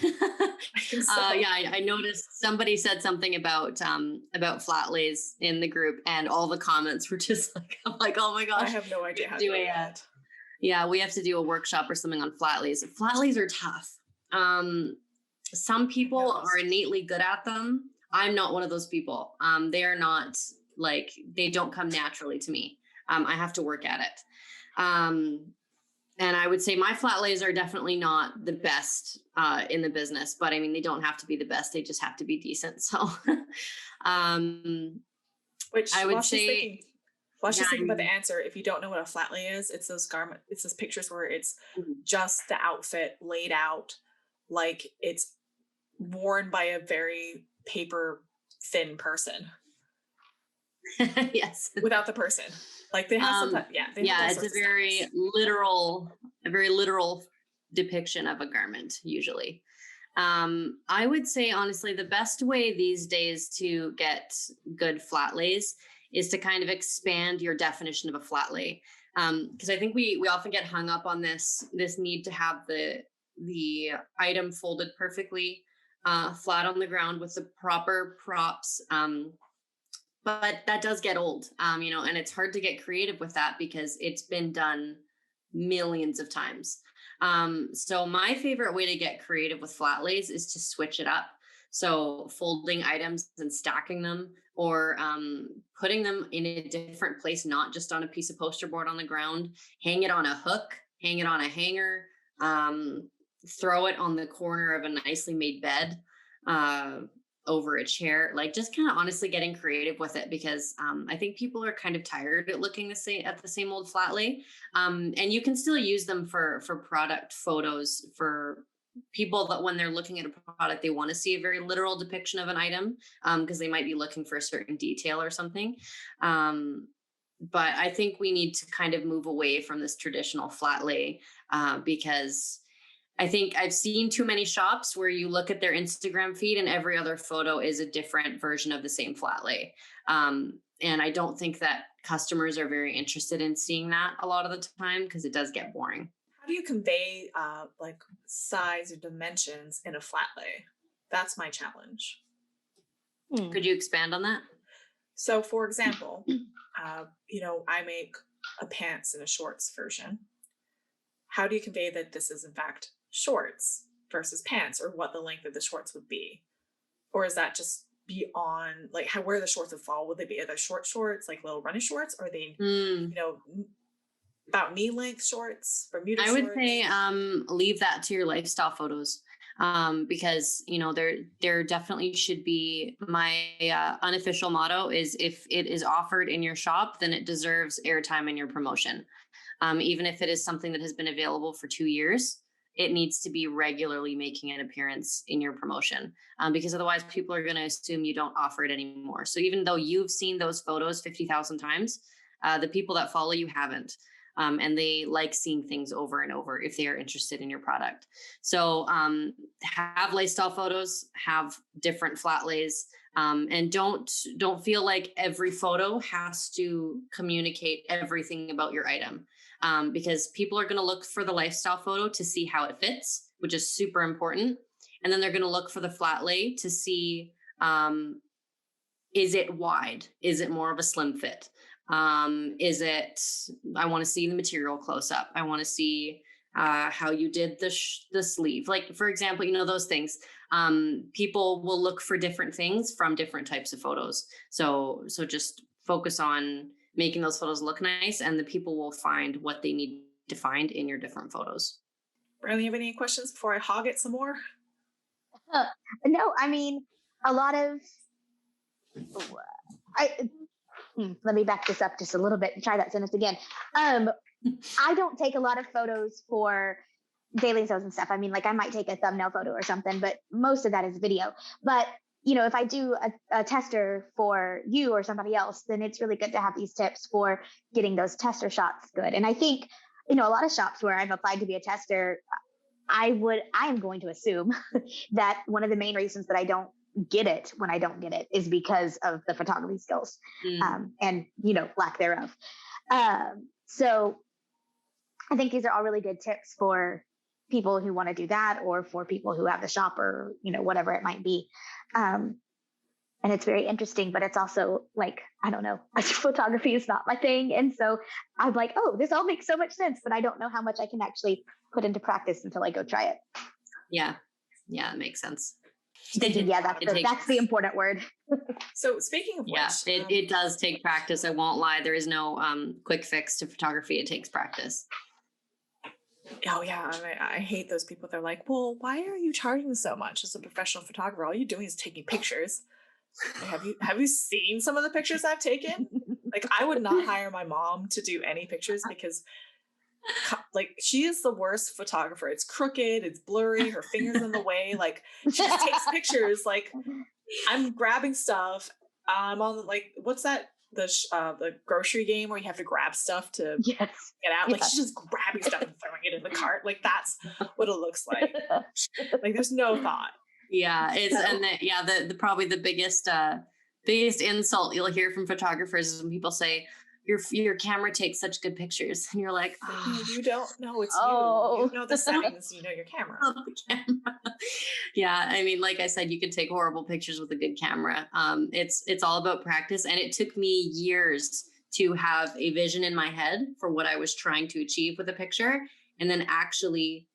I noticed somebody said something about flat lays in the group, and all the comments were just like, I'm like, oh my gosh, I have no idea how to do that. Yeah, we have to do a workshop or something on flat lays. Flat lays are tough. Some people are innately good at them. I'm not one of those people. They are not like, they don't come naturally to me. I have to work at it. And I would say my flat lays are definitely not the best in the business, but I mean, they don't have to be the best. They just have to be decent. So, which I would say, just thinking about the answer. If you don't know what a flat lay is, it's those pictures where it's just the outfit laid out like it's worn by a very paper thin person. Yes. Without the person. Like they have some, it's a very literal depiction of a garment usually. I would say, honestly, the best way these days to get good flat lays is to kind of expand your definition of a flat lay. Because I think we often get hung up on this need to have the item folded perfectly flat on the ground with the proper props. But that does get old, and it's hard to get creative with that because it's been done millions of times. So my favorite way to get creative with flat lays is to switch it up. So folding items and stacking them, or putting them in a different place, not just on a piece of poster board on the ground. Hang it on a hook, hang it on a hanger, throw it on the corner of a nicely made bed, over a chair, like just kind of honestly getting creative with it, because I think people are kind of tired at looking at the same old flat lay. And you can still use them for product photos for people that when they're looking at a product, they want to see a very literal depiction of an item, because they might be looking for a certain detail or something. But I think we need to kind of move away from this traditional flat lay, because I think I've seen too many shops where you look at their Instagram feed and every other photo is a different version of the same flat lay. And I don't think that customers are very interested in seeing that a lot of the time because it does get boring. How do you convey like size or dimensions in a flat lay? That's my challenge. Could you expand on that? So, for example, I make a pants and a shorts version. How do you convey that this is in fact shorts versus pants, or what the length of the shorts would be? Or is that just beyond, like, where the shorts would fall? Would they be, are they short shorts, like little running shorts? Or are they, about knee length shorts, Bermuda shorts? I would say leave that to your lifestyle photos. Because there definitely should be, my unofficial motto is, if it is offered in your shop, then it deserves airtime in your promotion. Even if it is something that has been available for 2 years, it needs to be regularly making an appearance in your promotion, because otherwise people are going to assume you don't offer it anymore. So even though you've seen those photos 50,000 times, the people that follow you haven't. And they like seeing things over and over if they are interested in your product. So have lifestyle photos, have different flat lays, and don't feel like every photo has to communicate everything about your item, because people are going to look for the lifestyle photo to see how it fits, which is super important. And then they're going to look for the flat lay to see, is it wide? Is it more of a slim fit? Is it, I want to see the material close up. I want to see how you did the sleeve. Like, for example, those things. People will look for different things from different types of photos. So just focus on making those photos look nice, and the people will find what they need to find in your different photos. Riley, you have any questions before I hog it some more? No, I mean, a lot of, let me back this up just a little bit and try that sentence again. I don't take a lot of photos for daily shows and stuff. I mean, like, I might take a thumbnail photo or something, but most of that is video. But, if I do a tester for you or somebody else, then it's really good to have these tips for getting those tester shots good. And I think, a lot of shops where I've applied to be a tester, I am going to assume that one of the main reasons that I don't get it when I don't get it is because of the photography skills, and lack thereof. So I think these are all really good tips for people who want to do that, or for people who have the shop, or whatever it might be. And it's very interesting, but it's also like, I don't know, photography is not my thing, and so I'm like, oh, this all makes so much sense, but I don't know how much I can actually put into practice until I go try it. Yeah, it makes sense. Yeah, that's the important word. So speaking of which, it does take practice. I won't lie. There is no quick fix to photography. It takes practice. Oh yeah, I hate those people. They're like, well, why are you charging so much as a professional photographer? All you're doing is taking pictures. Have you seen some of the pictures I've taken? Like, I would not hire my mom to do any pictures, because like, she is the worst photographer. It's crooked, it's blurry, her fingers in the way. Like, she just takes pictures. Like, I'm grabbing stuff. I'm on, like, what's that? The grocery game where you have to grab stuff to get out. Like, she's just grabbing stuff and throwing it in the cart. Like, that's what it looks like. Like, there's no thought. Yeah, the probably the biggest insult you'll hear from photographers is when people say, your camera takes such good pictures, and you're like, oh, you don't know, it's you know the settings, your camera. Yeah, I mean, like I said, you can take horrible pictures with a good camera. It's all about practice, and it took me years to have a vision in my head for what I was trying to achieve with a picture, and then actually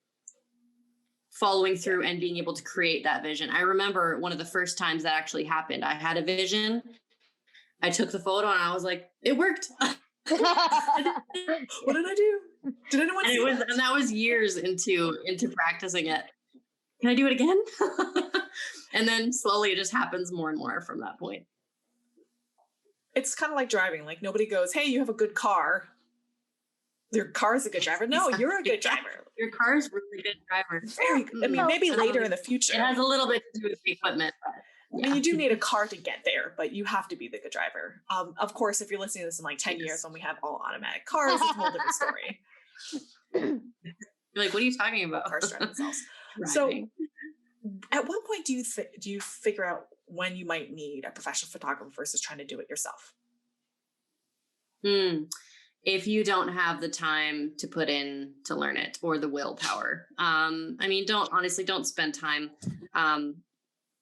following through and being able to create that vision. I remember one of the first times that actually happened. I had a vision, I took the photo, and I was like, it worked. What did I do? Did anyone see that? And that was years into practicing it. Can I do it again? And then slowly it just happens more and more from that point. It's kind of like driving. Like, nobody goes, hey, you have a good car. Your car's a good driver. No, you're a good driver. Your car's really good driver. Very good. I mean, maybe later in the future. It has a little bit to do with the equipment. But I mean, you do need a car to get there, but you have to be the good driver. Of course, if you're listening to this in like 10 years when we have all automatic cars, it's a whole different story. You're like, what are you talking about? Cars drive themselves. So Driving. at what point do you figure out when you might need a professional photographer versus trying to do it yourself? Hmm. If you don't have the time to put in to learn it or the willpower. I mean, don't spend time. Um,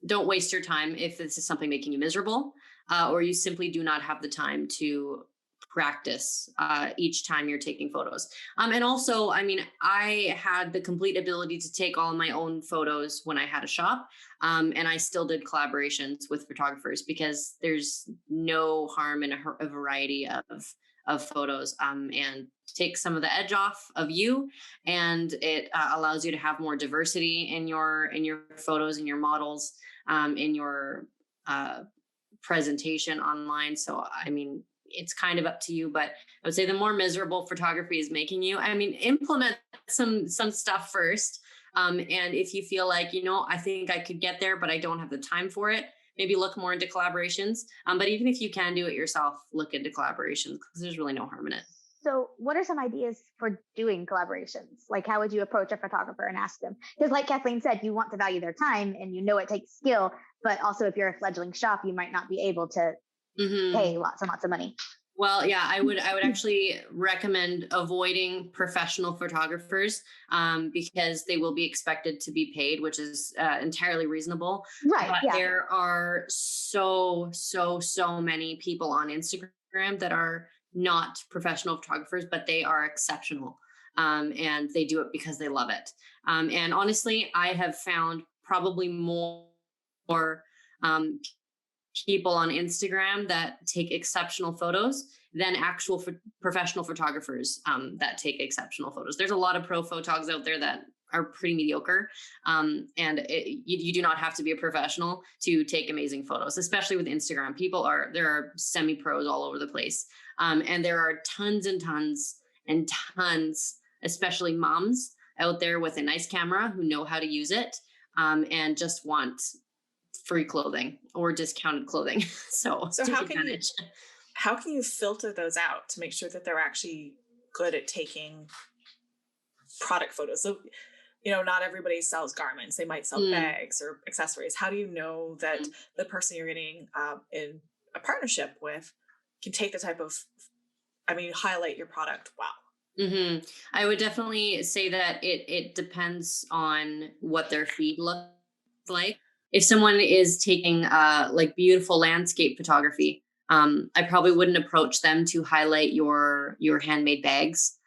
don't waste your time if this is something making you miserable, or you simply do not have the time to practice each time you're taking photos. And also, I mean, I had the complete ability to take all my own photos when I had a shop, and I still did collaborations with photographers because there's no harm in a variety of photos, and take some of the edge off of you, and it allows you to have more diversity in your photos and your models, in your presentation online. So, I mean, it's kind of up to you, but I would say the more miserable photography is making you, I mean, implement some stuff first. And if you feel like, I think I could get there, but I don't have the time for it, maybe look more into collaborations. But even if you can do it yourself, look into collaborations because there's really no harm in it. So, what are some ideas for doing collaborations? Like, how would you approach a photographer and ask them? Because, like Kathleen said, you want to value their time and it takes skill. But also, if you're a fledgling shop, you might not be able to pay lots and lots of money. Well, yeah, I would actually recommend avoiding professional photographers, because they will be expected to be paid, which is entirely reasonable. Right. But Yeah. there are so many people on Instagram that are not professional photographers, but they are exceptional. And they do it because they love it. And honestly, I have found probably more um, people on Instagram that take exceptional photos than actual professional photographers that take exceptional photos. There's a lot of pro photogs out there that are pretty mediocre. And you do not have to be a professional to take amazing photos, especially with Instagram. There are semi-pros all over the place. And there are tons and tons and tons, especially moms out there with a nice camera who know how to use it, and just want free clothing or discounted clothing. So how can you filter those out to make sure that they're actually good at taking product photos? So, not everybody sells garments. They might sell bags or accessories. How do you know that the person you're getting in a partnership with can take the type of, highlight your product well? I would definitely say that it depends on what their feed looks like. If someone is taking like beautiful landscape photography, I probably wouldn't approach them to highlight your handmade bags,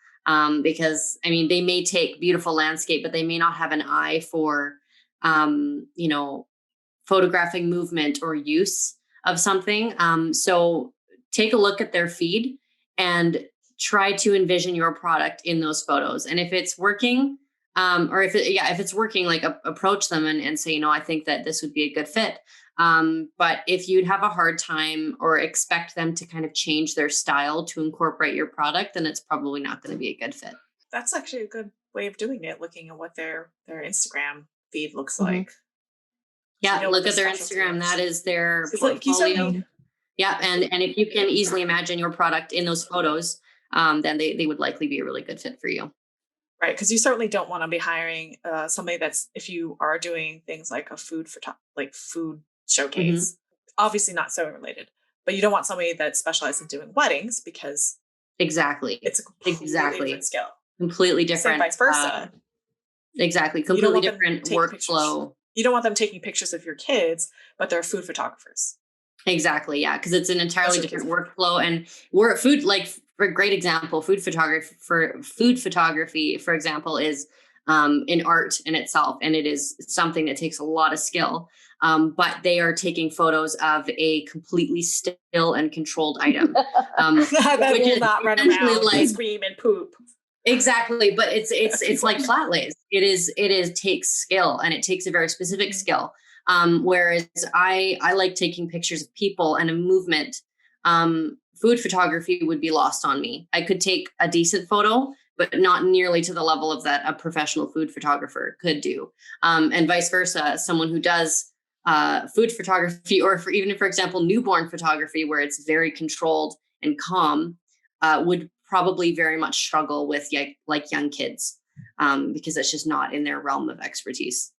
because they may take beautiful landscape, but they may not have an eye for photographing movement or use of something. So take a look at their feed and try to envision your product in those photos. And if it's working, or if it's working, like approach them and say, I think that this would be a good fit. But if you'd have a hard time or expect them to kind of change their style to incorporate your product, then it's probably not going to be a good fit. That's actually a good way of doing it, looking at what their Instagram feed looks like. Yeah, look at their Instagram. That is their portfolio. Yeah, and if you can easily imagine your product in those photos, then they would likely be a really good fit for you. Right, because you certainly don't want to be hiring somebody that's, if you are doing things like a food showcase, obviously not sewing related, but you don't want somebody that specializes in doing weddings because exactly, it's a completely different skill, completely different, same vice versa. Exactly, completely different workflow. You don't want them taking pictures of your kids, but they're food photographers. Exactly, yeah, because it's an entirely different workflow, and food, like, for a great example, food photography, for example, is an art in itself, and it is something that takes a lot of skill. But they are taking photos of a completely still and controlled item, that which will not run around, like, scream and poop. Exactly, but it's like flat lays. It takes skill, and it takes a very specific skill. Whereas I like taking pictures of people and a movement. Food photography would be lost on me. I could take a decent photo, but not nearly to the level of that a professional food photographer could do. And vice versa, someone who does food photography, or for example, newborn photography, where it's very controlled and calm, would probably very much struggle with like young kids. because it's just not in their realm of expertise.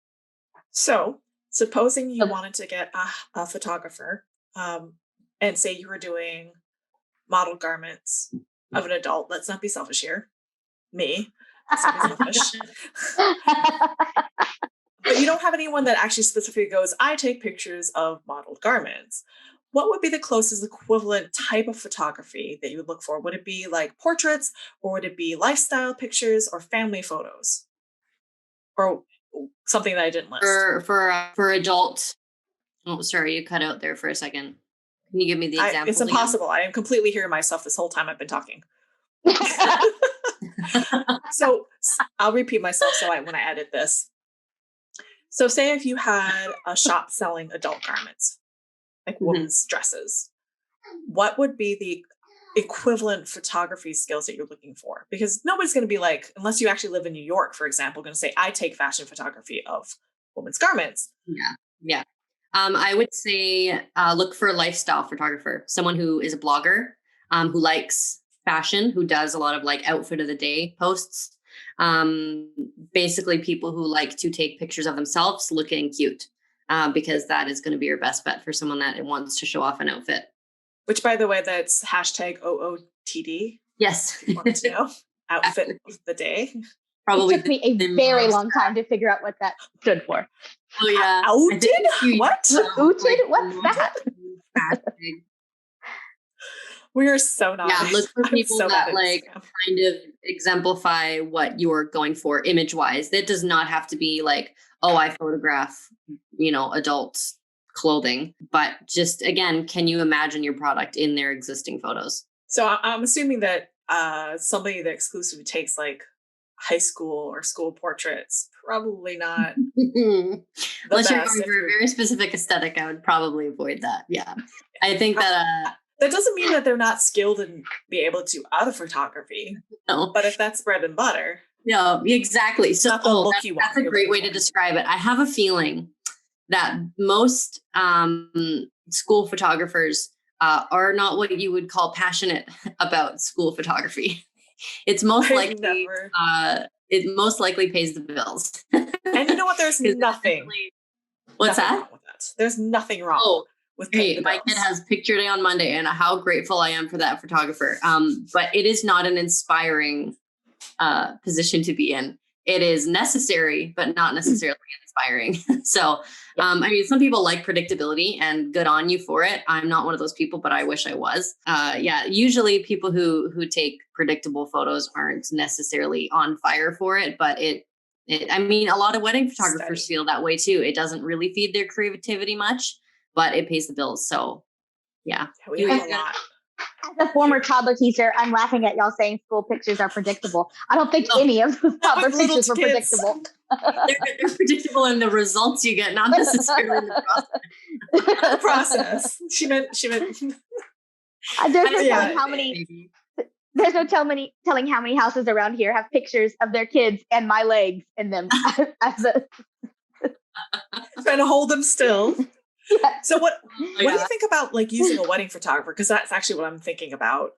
So supposing you wanted to get a photographer, and say you were doing model garments of an adult. Let's not be selfish here. Me. Let's not be selfish. But you don't have anyone that actually specifically goes, I take pictures of modeled garments. What would be the closest equivalent type of photography that you would look for? Would it be like portraits, or would it be lifestyle pictures, or family photos, or something that I didn't list? For adult. Oh, sorry, you cut out there for a second. Can you give me the example? It's impossible. Again? I am completely hearing myself this whole time I've been talking. So I'll repeat myself when I edit this. So say if you had a shop selling adult garments, like women's dresses, what would be the equivalent photography skills that you're looking for? Because nobody's going to be like, unless you actually live in New York, for example, going to say, I take fashion photography of women's garments. Yeah. I would say look for a lifestyle photographer, someone who is a blogger, who likes fashion, who does a lot of like outfit of the day posts. Basically people who like to take pictures of themselves looking cute, because that is going to be your best bet for someone that wants to show off an outfit. Which, by the way, that's hashtag OOTD. Yes. Want to know? Outfit of the day. Probably it took me a very long time to figure out what that stood for. Oh yeah. Outed? What? Outed? What's that? We are so not. Yeah, look for people that like kind of exemplify what you're going for image wise. That does not have to be like, oh, I photograph, adult clothing, but just again, can you imagine your product in their existing photos? So I'm assuming that somebody that exclusively takes like high school or school portraits, probably not. Unless you're going for a very specific aesthetic, I would probably avoid that. Yeah. I think that that doesn't mean that they're not skilled and be able to do other photography. No. But if that's bread and butter. Yeah, exactly. So that's a great way to describe it. I have a feeling that most school photographers are not what you would call passionate about school photography. It's most likely it most likely pays the bills. And you know what? There's nothing. What's nothing wrong with that? There's nothing wrong with paying the bills. My kid has picture day on Monday, and how grateful I am for that photographer. But it is not an inspiring position to be in. It is necessary, but not necessarily inspiring. So, some people like predictability, and good on you for it. I'm not one of those people, but I wish I was. Usually people who take predictable photos aren't necessarily on fire for it, but a lot of wedding photographers feel that way too. It doesn't really feed their creativity much, but it pays the bills. So, yeah. We have a lot. As a former toddler teacher, I'm laughing at y'all saying school pictures are predictable. I don't think any of the toddler pictures were predictable. They're predictable in the results you get, not necessarily in the process. The process. She meant. There's no telling how many houses around here have pictures of their kids and my legs in them. Trying to hold them still. Yeah. So what do you think about like using a wedding photographer? Because that's actually what I'm thinking about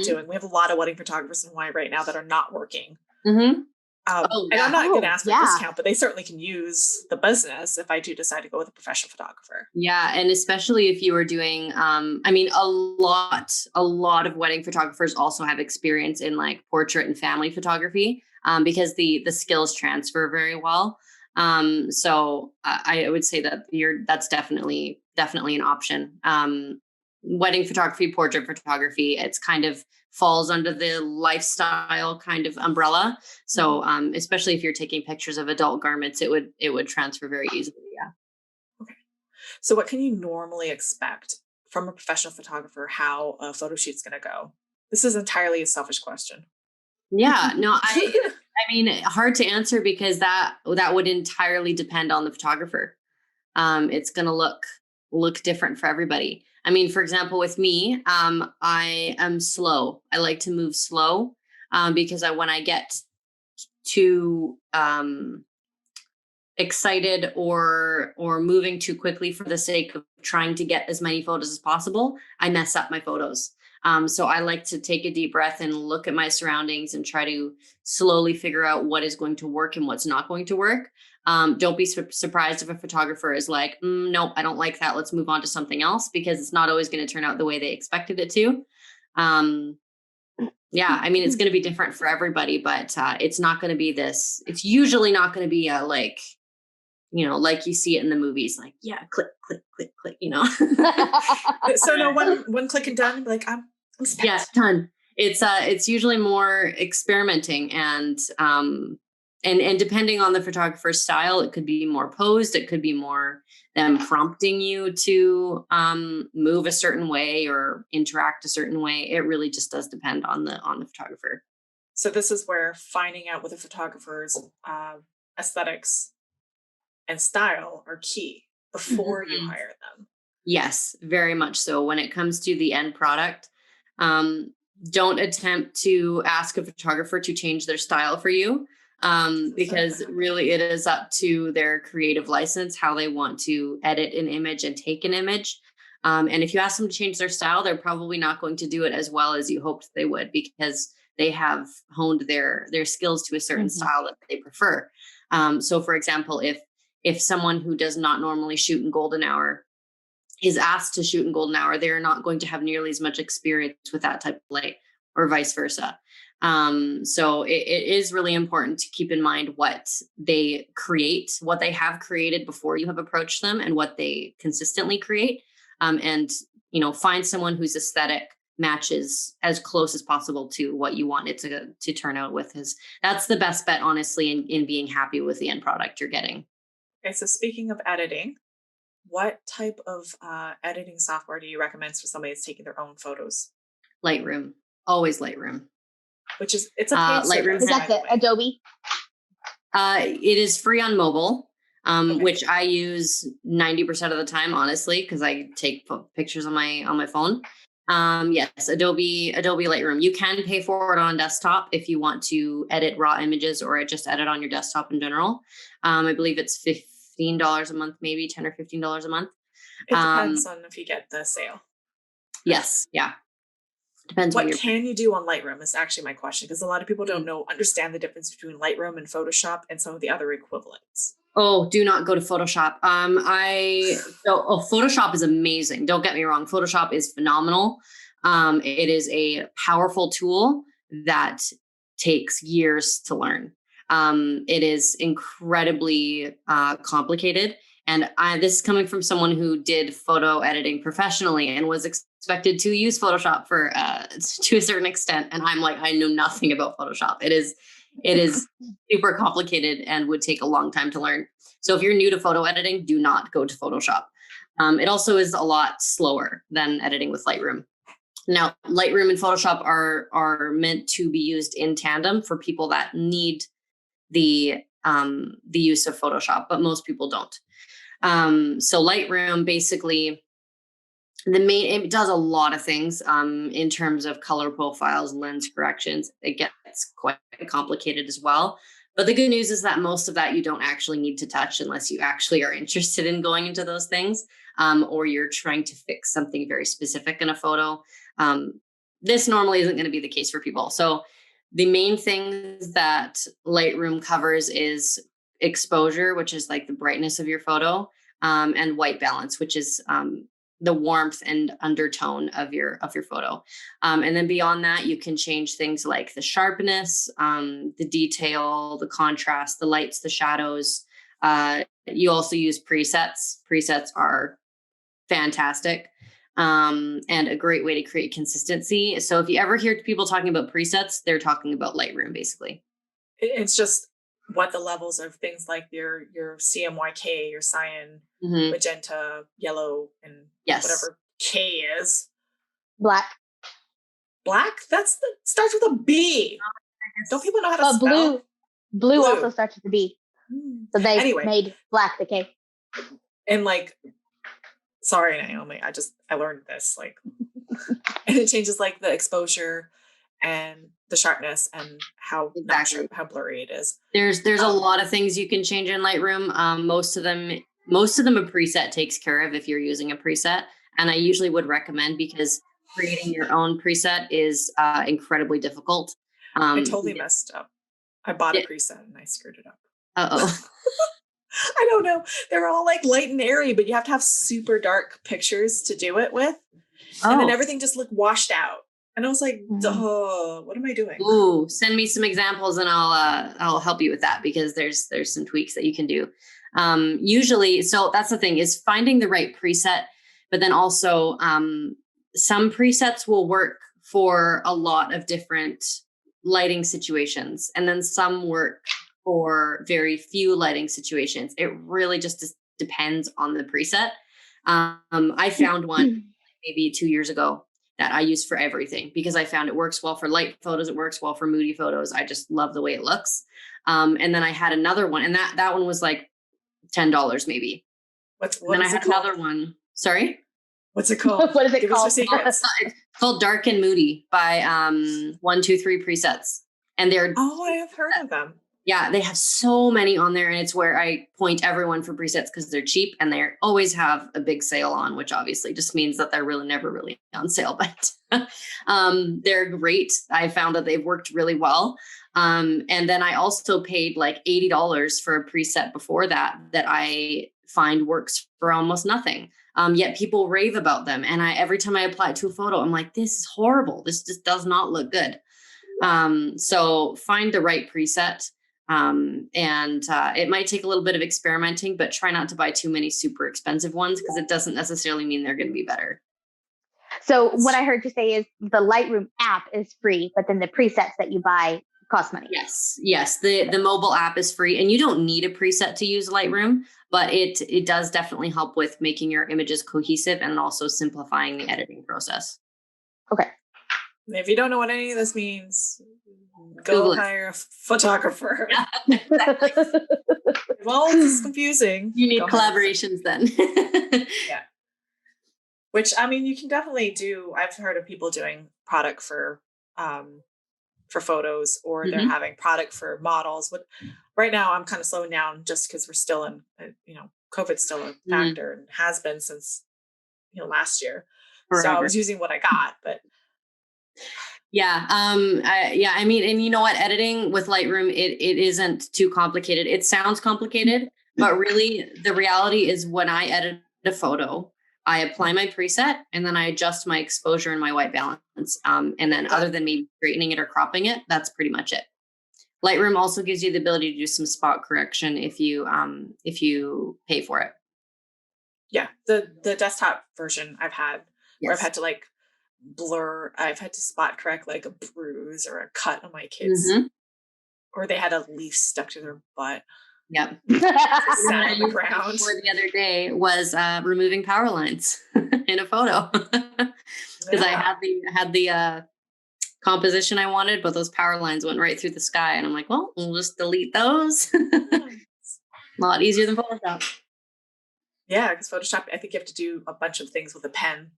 doing. We have a lot of wedding photographers in Hawaii right now that are not working. And I'm not going to ask for a discount, but they certainly can use the business if I do decide to go with a professional photographer. Yeah. And especially if you were doing, a lot of wedding photographers also have experience in like portrait and family photography, because the skills transfer very well. So I would say that that's definitely an option. Wedding photography, portrait photography, it's kind of falls under the lifestyle kind of umbrella. So, especially if you're taking pictures of adult garments, it would transfer very easily. Yeah. Okay. So what can you normally expect from a professional photographer, how a photo shoot's going to go? This is entirely a selfish question. Yeah, no, hard to answer because that would entirely depend on the photographer. It's going to look different for everybody. For example, with me, I am slow. I like to move slow, because when I get too excited or moving too quickly for the sake of trying to get as many photos as possible, I mess up my photos. So I like to take a deep breath and look at my surroundings and try to slowly figure out what is going to work and what's not going to work. Don't be surprised if a photographer is like, nope, I don't like that. Let's move on to something else, because it's not always going to turn out the way they expected it to. Yeah, I mean, it's going to be different for everybody, but it's not going to be this. It's usually not going to be a like, like you see it in the movies, like, yeah, click, click, click, click, So no one click and done. Like I'm spent. Yeah, done. It's usually more experimenting and depending on the photographer's style, it could be more posed, it could be more them prompting you to move a certain way or interact a certain way. It really just does depend on the photographer. So this is where finding out what the photographer's aesthetics and style are key before you hire them. Yes, very much so. When it comes to the end product, don't attempt to ask a photographer to change their style for you, because really it is up to their creative license, how they want to edit an image and take an image. And if you ask them to change their style, they're probably not going to do it as well as you hoped they would, because they have honed their skills to a certain style that they prefer. So for example, if someone who does not normally shoot in golden hour is asked to shoot in golden hour, they're not going to have nearly as much experience with that type of light, or vice versa. So it is really important to keep in mind what they create, what they have created before you have approached them, and what they consistently create. And find someone whose aesthetic matches as close as possible to what you want it to turn out with. That's the best bet, honestly, in being happy with the end product you're getting. Okay, so speaking of editing, what type of editing software do you recommend for somebody that's taking their own photos? Lightroom, always Lightroom. Which is, it's a paid Lightroom. service. Is that the Adobe? It is free on mobile, which I use 90% of the time, honestly, because I take pictures on my phone. Yes, Adobe Lightroom. You can pay for it on desktop if you want to edit raw images or just edit on your desktop in general. I believe it's $15 a month, maybe $10 or $15 a month. It depends on if you get the sale. Yes, yeah. Depends what can you do on Lightroom is actually my question, because a lot of people don't understand the difference between Lightroom and Photoshop and some of the other equivalents. Oh, do not go to Photoshop. Photoshop is amazing. Don't get me wrong. Photoshop is phenomenal. It is a powerful tool that takes years to learn. It is incredibly complicated. And this is coming from someone who did photo editing professionally and was expected to use Photoshop for to a certain extent. And I'm like, I know nothing about Photoshop. It is super complicated and would take a long time to learn. So if you're new to photo editing, do not go to Photoshop. It also is a lot slower than editing with Lightroom. Now, Lightroom and Photoshop are meant to be used in tandem for people that need the use of Photoshop, but most people don't. So Lightroom basically, it does a lot of things in terms of color profiles, lens corrections. It gets quite complicated as well. But the good news is that most of that you don't actually need to touch unless you actually are interested in going into those things, or you're trying to fix something very specific in a photo. This normally isn't going to be the case for people. So the main things that Lightroom covers is exposure, which is like the brightness of your photo, and white balance, which is the warmth and undertone of your photo. And then beyond that, you can change things like the sharpness, the detail, the contrast, the lights, the shadows. You also use presets. Presets are fantastic. And a great way to create consistency. So if you ever hear people talking about presets, they're talking about Lightroom, basically. It's just what the levels of things like your CMYK, your cyan, magenta, yellow, and whatever K is. Black. Starts with a B. Don't people know how to spell? Blue also starts with a B. So they made black the K. And like, sorry, Naomi, I learned this, like, and it changes like the exposure and the sharpness and how not Exactly. sharp, how blurry it is. There's a lot of things you can change in Lightroom. Most of them a preset takes care of if you're using a preset. And I usually would recommend, because creating your own preset is incredibly difficult. I totally messed up. I bought a preset and I screwed it up. Uh-oh. I don't know. They're all like light and airy, but you have to have super dark pictures to do it with. And then everything just looked washed out. And I was like, duh, what am I doing? Ooh, send me some examples and I'll help you with that, because there's some tweaks that you can do. Usually, so that's the thing, is finding the right preset, but then also some presets will work for a lot of different lighting situations, and then some work for very few lighting situations. It really just depends on the preset. I found one maybe 2 years ago that I use for everything, because I found it works well for light photos. It works well for moody photos. I just love the way it looks. And then I had another one, and that one was like $10 maybe. What then I had another one. Sorry? What's it called? What is it Give called? us your secrets. It's called Dark and Moody by 123 Presets. And they're I have heard of them. Yeah, they have so many on there, and it's where I point everyone for presets, because they're cheap and they always have a big sale on, which obviously just means that they're really never really on sale, but they're great. I found that they've worked really well. And then I also paid like $80 for a preset before that I find works for almost nothing. Yet people rave about them. And every time I apply it to a photo, I'm like, this is horrible. This just does not look good. So find the right preset. And it might take a little bit of experimenting, but try not to buy too many super expensive ones, because it doesn't necessarily mean they're going to be better. So what I heard you say is the Lightroom app is free, but then the presets that you buy cost money. Yes. The mobile app is free, and you don't need a preset to use Lightroom, but it does definitely help with making your images cohesive and also simplifying the editing process. Okay. If you don't know what any of this means, Google go hire a photographer. Yeah, exactly. If all this is confusing, You need collaborations then. Yeah. Which, I mean, you can definitely do. I've heard of people doing product for photos, or they're having product for models. But right now, I'm kind of slowing down just because we're still in, COVID's still a factor and has been since, last year. Forever. So I was using what I got, but. Yeah. I mean, and you know what, editing with Lightroom, it isn't too complicated. It sounds complicated, but really the reality is, when I edit a photo, I apply my preset and then I adjust my exposure and my white balance. And then other than maybe straightening it or cropping it, that's pretty much it. Lightroom also gives you the ability to do some spot correction if you pay for it. Yeah. The desktop version I've had, where I've had to like blur, I've had to spot correct like a bruise or a cut on my kids, or they had a leaf stuck to their butt. Yep. Sat on the ground. The other day was removing power lines in a photo, because I had the composition I wanted, but those power lines went right through the sky, and I'm like, well, we'll just delete those. A lot easier than Photoshop. Yeah, because Photoshop, I think you have to do a bunch of things with a pen.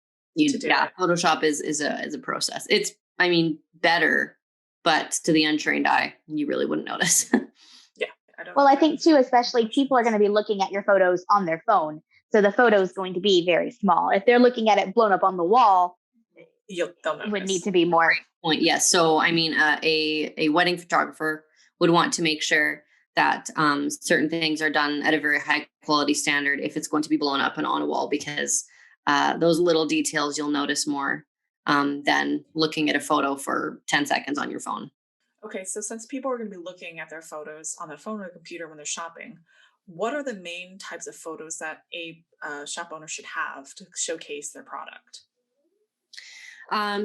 Photoshop is a process. It's, I mean, better, but to the untrained eye, you really wouldn't notice. Well, I think too, especially people are going to be looking at your photos on their phone. So the photo is going to be very small. If they're looking at it blown up on the wall, it would need to be more. Point. Yes. So, I mean, a wedding photographer would want to make sure that certain things are done at a very high quality standard if it's going to be blown up and on a wall, because those little details you'll notice more than looking at a photo for 10 seconds on your phone. Okay, so since people are going to be looking at their photos on their phone or computer when they're shopping, what are the main types of photos that a shop owner should have to showcase their product? My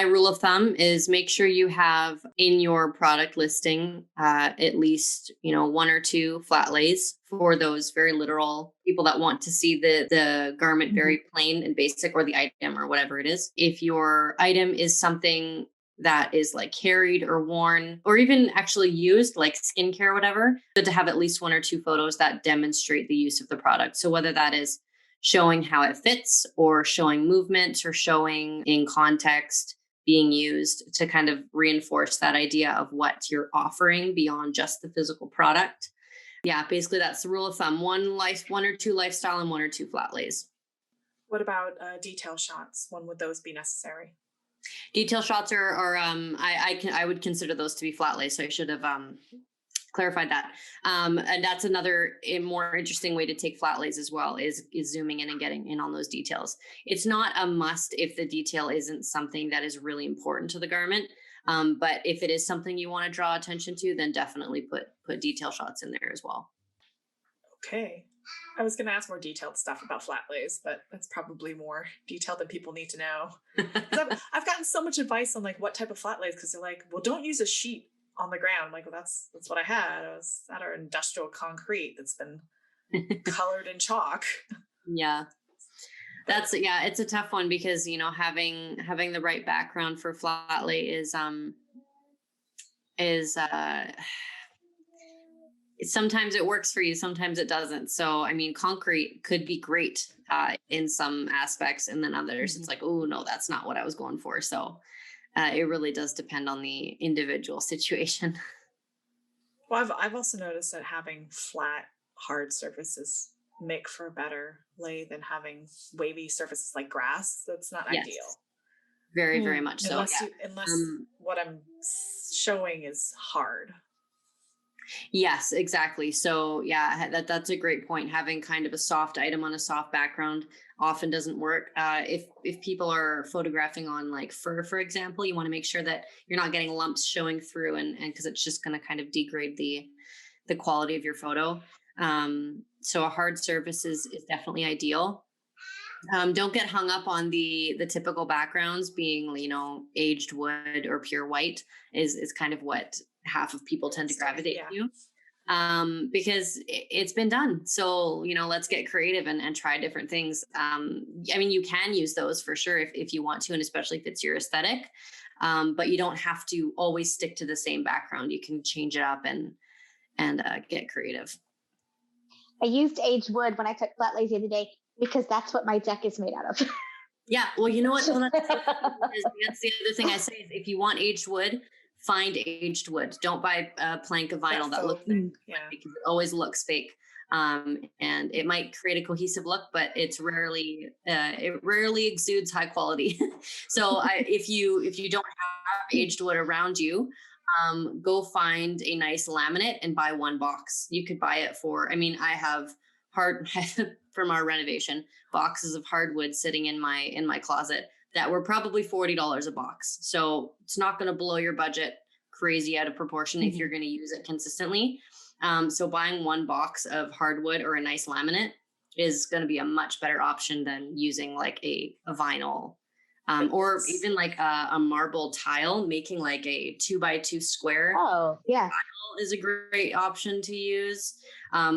rule of thumb is make sure you have in your product listing at least, 1 or 2 flat lays for those very literal people that want to see the garment very plain and basic, or the item or whatever it is. If your item is something that is like carried or worn or even actually used, like skincare or whatever, good to have at least 1 or 2 photos that demonstrate the use of the product. So whether that is showing how it fits or showing movement or showing in context being used to kind of reinforce that idea of what you're offering beyond just the physical product. Yeah, basically that's the rule of thumb: one or two lifestyle, and one or two flat lays. What about detail shots? When would those be necessary? Detail shots are I would consider those to be flat lays, so I should have clarified that. And that's another more interesting way to take flat lays as well, is zooming in and getting in on those details. It's not a must if the detail isn't something that is really important to the garment. But if it is something you want to draw attention to, then definitely put detail shots in there as well. Okay. I was going to ask more detailed stuff about flat lays, but that's probably more detailed than people need to know. I've gotten so much advice on like what type of flat lays, because they're like, well, don't use a sheet on the ground. I'm like, well, that's what I had. I was at our industrial concrete that's been colored in chalk. Yeah. It's a tough one, because, you know, having the right background for flat lay is sometimes it works for you, sometimes it doesn't. So, I mean, concrete could be great in some aspects, and then others, it's like, oh no, that's not what I was going for. So it really does depend on the individual situation. Well, I've also noticed that having flat, hard surfaces make for a better lay than having wavy surfaces like grass. That's not Yes. ideal. Very, very much so. Unless what I'm showing is hard. Yes, exactly. So yeah, that's a great point. Having kind of a soft item on a soft background often doesn't work. If people are photographing on like fur, for example, you want to make sure that you're not getting lumps showing through, and because it's just going to kind of degrade the quality of your photo. So a hard surface is definitely ideal. Don't get hung up on the typical backgrounds being, you know, aged wood or pure white is kind of what half of people tend to gravitate to, because it's been done. So, you know, let's get creative and try different things. I mean, you can use those for sure if you want to, and especially if it's your aesthetic. But you don't have to always stick to the same background. You can change it up and get creative. I used aged wood when I took flat lays the other day because that's what my deck is made out of. Yeah, well, you know what? That's the other thing I say is, if you want aged wood, find aged wood. Don't buy a plank of vinyl that looks fake, because it always looks fake. And it might create a cohesive look, but it rarely exudes high quality. So if you don't have aged wood around you, go find a nice laminate and buy one box. You could buy it for, I mean, I have from our renovation, boxes of hardwood sitting in my closet that were probably $40 a box. So it's not going to blow your budget crazy out of proportion if you're going to use it consistently. So buying one box of hardwood or a nice laminate is going to be a much better option than using like a vinyl, or even like a marble tile. Making like a 2x2 square. Oh, yeah. Is a great option to use.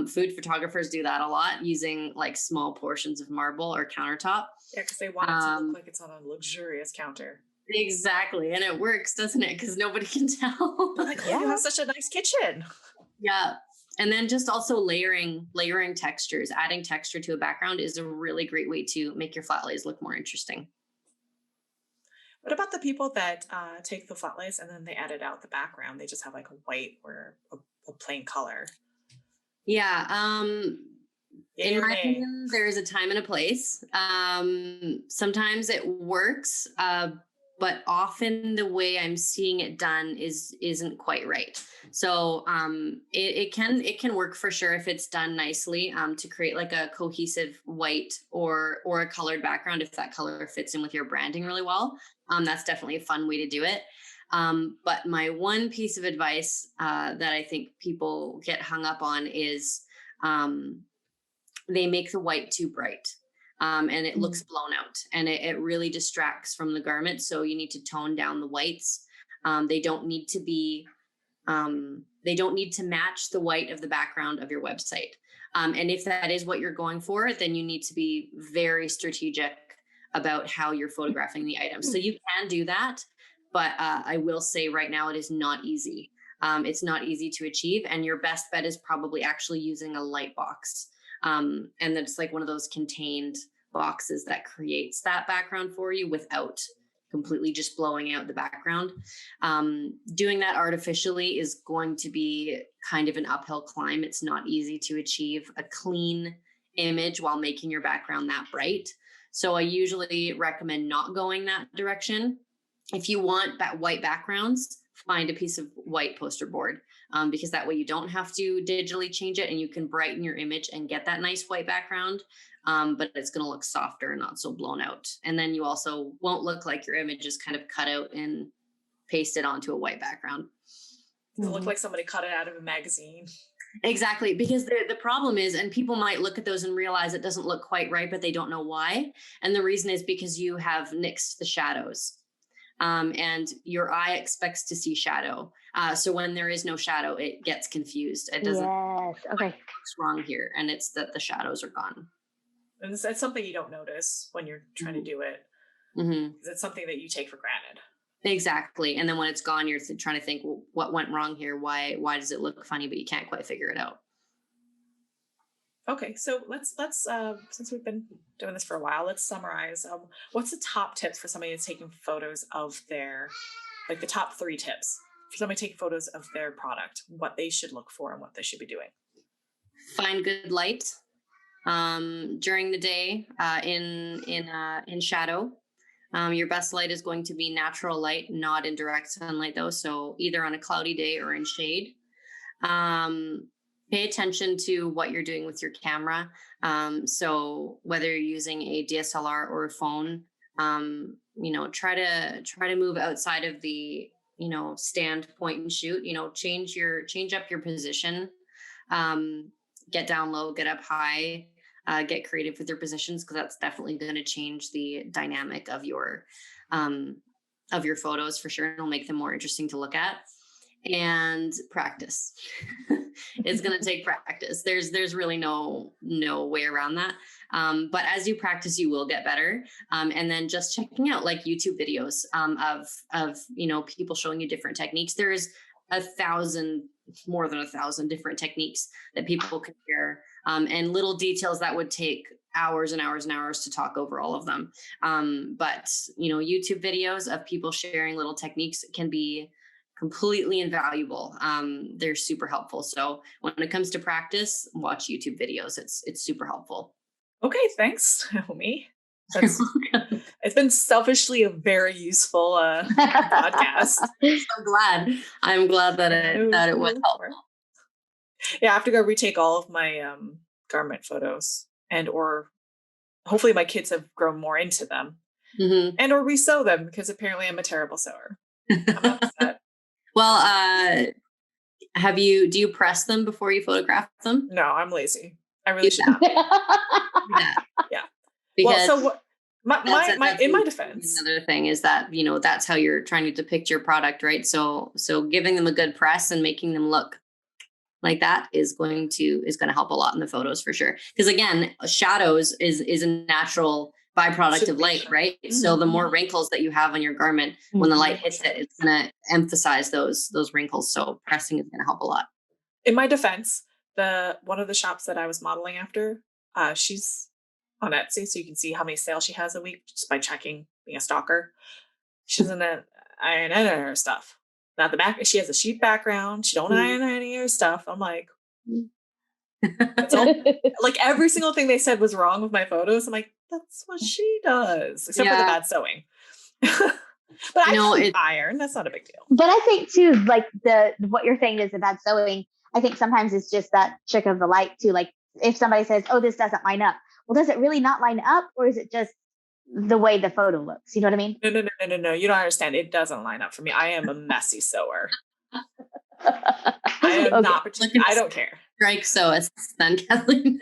Food photographers do that a lot, using like small portions of marble or countertop. Yeah, because they want it to look like it's on a luxurious counter. Exactly. And it works, doesn't it? Because nobody can tell. Like, oh, you have such a nice kitchen. Yeah. And then just also layering textures, adding texture to a background is a really great way to make your flat lays look more interesting. What about the people that take the flat lays and then they edit out the background? They just have like a white or a plain color. Yeah. In my opinion, there is a time and a place. Sometimes it works, but often the way I'm seeing it done isn't quite right. So it can work for sure if it's done nicely, to create like a cohesive white or a colored background, if that color fits in with your branding really well. That's definitely a fun way to do it. But my one piece of advice that I think people get hung up on is they make the white too bright. And it looks blown out, and it really distracts from the garment. So you need to tone down the whites. They don't need to be, they don't need to match the white of the background of your website. And if that is what you're going for, then you need to be very strategic about how you're photographing the items. So you can do that, but I will say right now it is not easy. It's not easy to achieve, and your best bet is probably actually using a light box. And that's like one of those contained boxes that creates that background for you without completely just blowing out the background. Doing that artificially is going to be kind of an uphill climb. It's not easy to achieve a clean image while making your background that bright. So I usually recommend not going that direction. If you want that white backgrounds, find a piece of white poster board, because that way you don't have to digitally change it and you can brighten your image and get that nice white background. But it's going to look softer and not so blown out. And then you also won't look like your image is kind of cut out and pasted onto a white background. Does it look like somebody cut it out of a magazine? Exactly, because the problem is, and people might look at those and realize it doesn't look quite right, but they don't know why. And the reason is because you have nixed the shadows. And your eye expects to see shadow. So when there is no shadow, it gets confused. It doesn't. Yes. Okay. What's wrong here? And it's that the shadows are gone. And it's something you don't notice when you're trying to do it. Because it's something that you take for granted. Exactly. And then when it's gone, you're trying to think, well, what went wrong here? Why does it look funny, but you can't quite figure it out? Okay, so let's since we've been doing this for a while, let's summarize. What's the top tips for somebody that's taking photos of their, like the top 3 tips for somebody taking photos of their product, what they should look for and what they should be doing? Find good light during the day, in shadow. Your best light is going to be natural light, not in direct sunlight though. So either on a cloudy day or in shade. Pay attention to what you're doing with your camera. So whether you're using a DSLR or a phone, try to move outside of the, stand, point and shoot, change up your position, get down low, get up high, get creative with your positions, because that's definitely going to change the dynamic of your photos for sure. It'll make them more interesting to look at. And practice. It's going to take practice. There's really no way around that. But as you practice, you will get better. And then just checking out like YouTube videos of people showing you different techniques. There's more than 1,000 different techniques that people can share, and little details that would take hours and hours and hours to talk over all of them. But YouTube videos of people sharing little techniques can be completely invaluable. They're super helpful. So when it comes to practice, watch YouTube videos. It's super helpful. Okay, thanks, Naomi. It's been selfishly a very useful podcast. I'm glad that it was helpful. Yeah, I have to go retake all of my garment photos, and or hopefully my kids have grown more into them, and or resew them, because apparently I'm a terrible sewer. I'm upset. Well, do you press them before you photograph them? No, I'm lazy. I really should not. Yeah. Because well, so my in my defense, another thing is that, that's how you're trying to depict your product, right? So giving them a good press and making them look like that is going to help a lot in the photos for sure. Because again, shadows is a natural byproduct of light, right? So the more wrinkles that you have on your garment, when the light hits it, it's going to emphasize those wrinkles. So pressing is going to help a lot. In my defense, one of the shops that I was modeling after, she's on Etsy, so you can see how many sales she has a week just by checking, being a stalker. She's in iron her stuff. Not the back. She has a sheet background. She don't iron any of her stuff. I'm like, like every single thing they said was wrong with my photos. I'm like, that's what she does, except for the bad sewing. But I can iron. That's not a big deal. But I think too, like what you're saying is the bad sewing. I think sometimes it's just that trick of the light too. Like if somebody says, "Oh, this doesn't line up," well, does it really not line up, or is it just the way the photo looks? You know what I mean? No. You don't understand. It doesn't line up for me. I am a messy sewer. I am not particular. I don't care. Strike sewists then, Kathleen.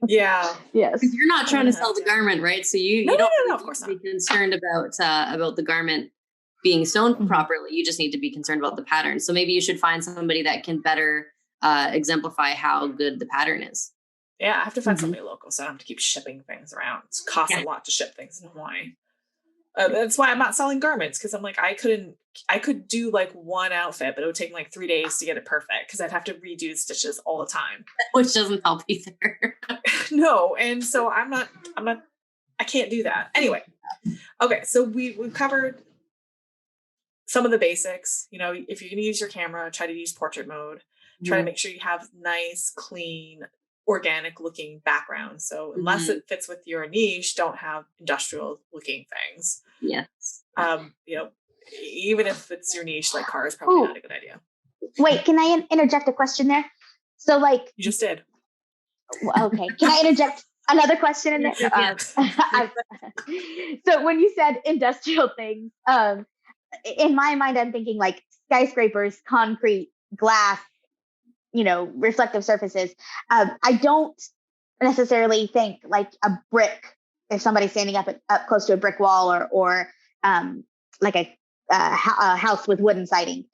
Yeah. Yes. You're not trying to sell the garment, right? So you don't of course be concerned about the garment being sewn properly. You just need to be concerned about the pattern. So maybe you should find somebody that can better exemplify how good the pattern is. Yeah, I have to find somebody local, so I don't have to keep shipping things around. It costs a lot to ship things in Hawaii. That's why I'm not selling garments, because I'm like, I could do like one outfit, but it would take me like 3 days to get it perfect, because I'd have to redo stitches all the time. Which doesn't help either. No, and so I'm not I can't do that. Anyway, okay, so we've covered some of the basics. You know, if you're going to use your camera, try to use portrait mode. Try to make sure you have nice, clean, organic looking background. So unless it fits with your niche, don't have industrial looking things. Yes. You know, even if it's your niche, like cars, probably not a good idea. Wait, can I interject a question there? So like you just did. Okay, can I interject another question in there? So when you said industrial things, in my mind, I'm thinking like skyscrapers, concrete, glass, reflective surfaces. I don't necessarily think like a brick. If somebody's standing up close to a brick wall, or like a house with wooden siding,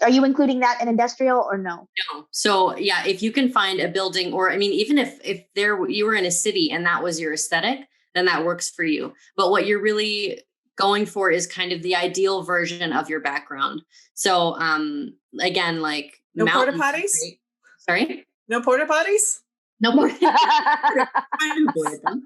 are you including that in industrial or no? No. So yeah, if you can find a building, or I mean, even if you were in a city and that was your aesthetic, then that works for you. But what you're really going for is kind of the ideal version of your background. So again, like no porta potties. Sorry, no porta potties. No porta. I avoid them.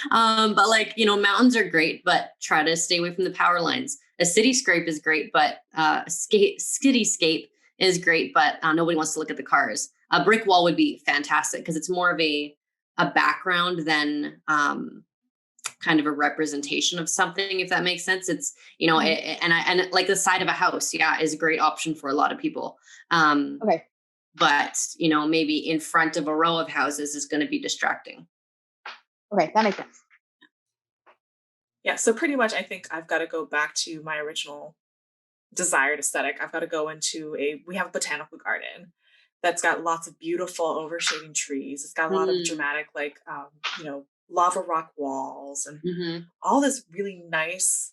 But like, mountains are great, but try to stay away from the power lines. A cityscape is great, but cityscape is great, but nobody wants to look at the cars. A brick wall would be fantastic because it's more of a background than kind of a representation of something, if that makes sense. It's, and like the side of a house, is a great option for a lot of people. Okay. But, maybe in front of a row of houses is going to be distracting. Okay, that makes sense. Yeah, so pretty much I think I've got to go back to my original desired aesthetic. I've got to go into we have a botanical garden that's got lots of beautiful overshading trees. It's got a lot of dramatic, like, lava rock walls and all this really nice,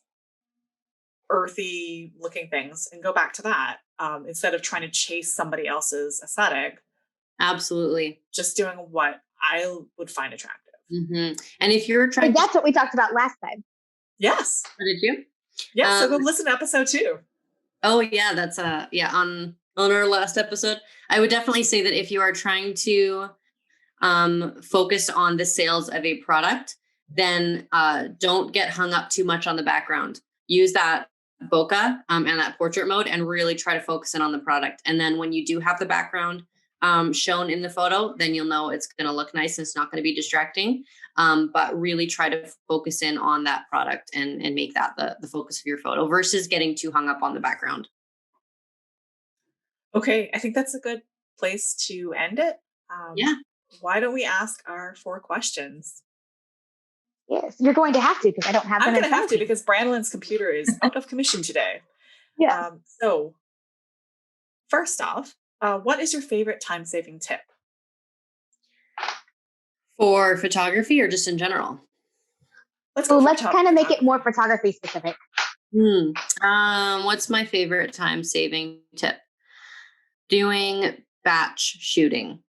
earthy looking things, and go back to that instead of trying to chase somebody else's aesthetic. Absolutely. Just doing what I would find attractive. And if you're trying, that's what we talked about last time. Yes. Did you? Yeah. So go listen to episode 2. Oh yeah, that's on our last episode. I would definitely say that if you are trying to focus on the sales of a product, then don't get hung up too much on the background. Use that bokeh and that portrait mode and really try to focus in on the product. And then when you do have the background shown in the photo, then you'll know it's going to look nice and it's not going to be distracting. But really try to focus in on that product and make that the focus of your photo versus getting too hung up on the background. Okay, I think that's a good place to end it. Why don't we ask our 4 questions? Yes, you're going to have to, because I don't have them. I'm going to have to because Brandolin's computer is out of commission today. Yeah. So first off, what is your favorite time-saving tip? For photography or just in general? Let's kind of make it more photography specific. What's my favorite time-saving tip? Doing batch shooting.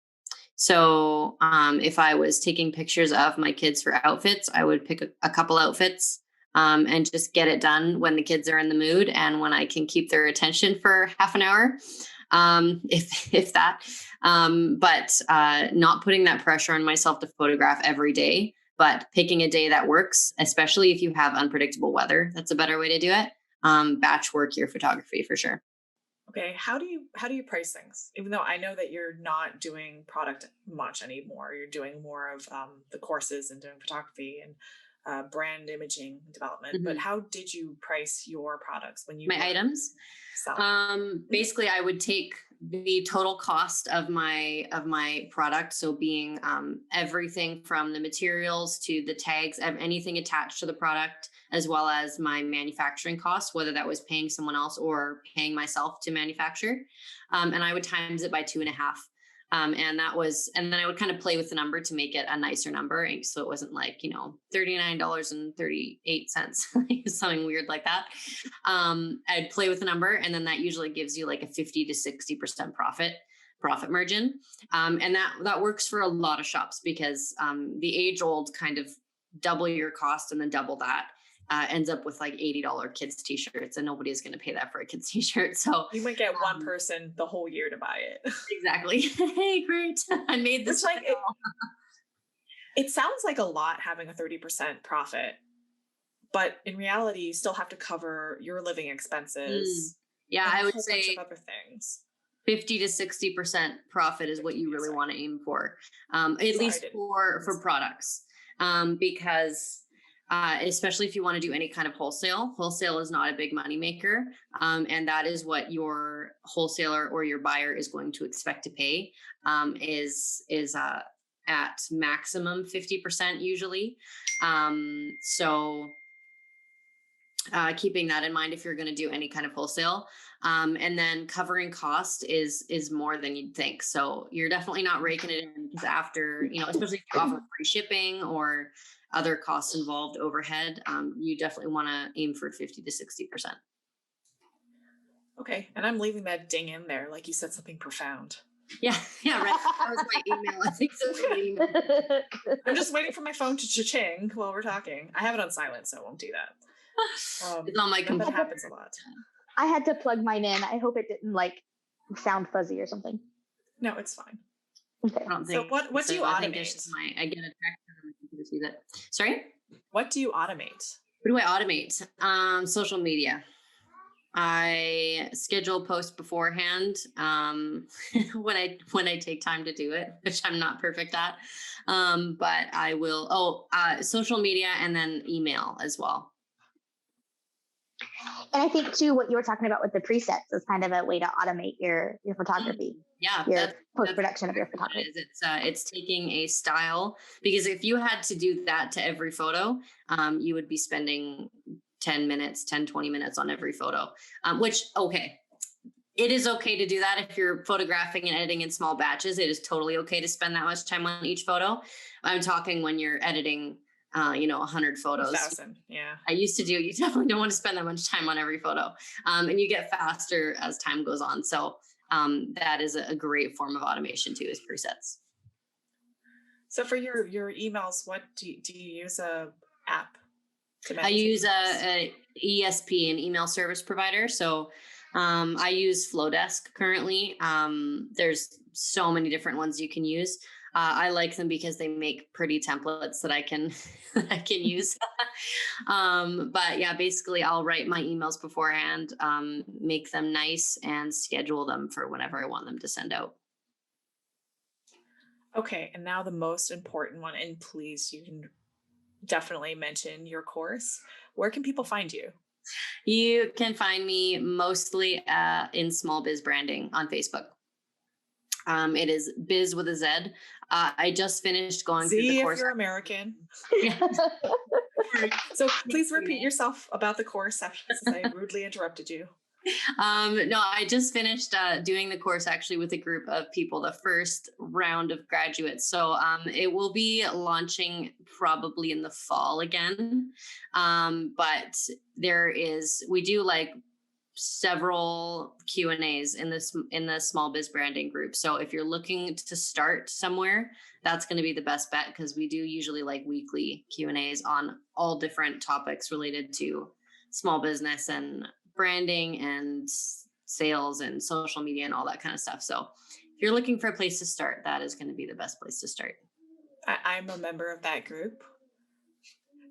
So if I was taking pictures of my kids for outfits, I would pick a couple outfits and just get it done when the kids are in the mood and when I can keep their attention for half an hour, if that. But not putting that pressure on myself to photograph every day, but picking a day that works, especially if you have unpredictable weather. That's a better way to do it. Batch work your photography for sure. Okay, how do you price things? Even though I know that you're not doing product much anymore, you're doing more of the courses and doing photography and brand imaging development. But how did you price your products when you items? Basically, I would take the total cost of my product. So being everything from the materials to the tags, anything attached to the product, as well as my manufacturing costs, whether that was paying someone else or paying myself to manufacture. And I would times it by 2.5. And then I would kind of play with the number to make it a nicer number. So it wasn't like, $39.38, something weird like that. I'd play with the number, and then that usually gives you like a 50 to 60% profit margin. And that works for a lot of shops because the age old kind of double your cost and then double that. Ends up with like $80 kids t-shirts, and nobody's going to pay that for a kids t-shirt. So you might get one person the whole year to buy it. Exactly. Hey, great! I made this. It sounds like a lot having a 30% profit, but in reality, you still have to cover your living expenses Yeah, and I a would whole bunch say of other things. 50 to 60% profit is what you really want to aim for, at least for products, because especially if you want to do any kind of wholesale is not a big money maker, and that is what your wholesaler or your buyer is going to expect to pay, is at maximum 50% usually. So keeping that in mind if you're going to do any kind of wholesale, and then covering cost is more than you'd think. So you're definitely not raking it in, because after, especially if you offer free shipping or other costs involved, overhead, you definitely want to aim for 50 to 60%. Okay, and I'm leaving that ding in there, like you said something profound. Yeah, right. That was my email. I think so. I'm just waiting for my phone to cha-ching while we're talking. I have it on silent, so I won't do that. It's on my computer. That happens a lot. I had to plug mine in. I hope it didn't sound fuzzy or something. No, it's fine. Okay. So what do you automate? I get a text and I can see that. Sorry? What do you automate? What do I automate? Social media. I schedule posts beforehand when I take time to do it, which I'm not perfect at. But I will. Social media and then email as well. And I think too, what you were talking about with the presets is kind of a way to automate your photography. Yeah, your post-production of your photography. It's taking a style, because if you had to do that to every photo, you would be spending 20 minutes on every photo, which, okay. It is okay to do that if you're photographing and editing in small batches. It is totally okay to spend that much time on each photo. I'm talking when you're editing 100 photos. 1,000, yeah. You definitely don't want to spend that much time on every photo. And you get faster as time goes on. So that is a great form of automation too, is presets. So for your emails, what do you use a app to manage? I use a ESP, an email service provider. So I use Flowdesk currently. There's so many different ones you can use. I like them because they make pretty templates that I can use. But yeah, basically I'll write my emails beforehand, make them nice, and schedule them for whenever I want them to send out. Okay, and now the most important one, and please, you can definitely mention your course. Where can people find you? You can find me mostly in Small Biz Branding on Facebook. It is Biz with a Z. I just finished going through the course. If you're American. Yeah. So please repeat yourself about the course after I rudely interrupted you. No, I just finished doing the course actually with a group of people, the first round of graduates. So it will be launching probably in the fall again. But we do like several Q&As in the Small Biz Branding group. So if you're looking to start somewhere, that's going to be the best bet, because we do usually like weekly Q&As on all different topics related to small business and branding and sales and social media and all that kind of stuff. So if you're looking for a place to start, that is going to be the best place to start. I'm a member of that group.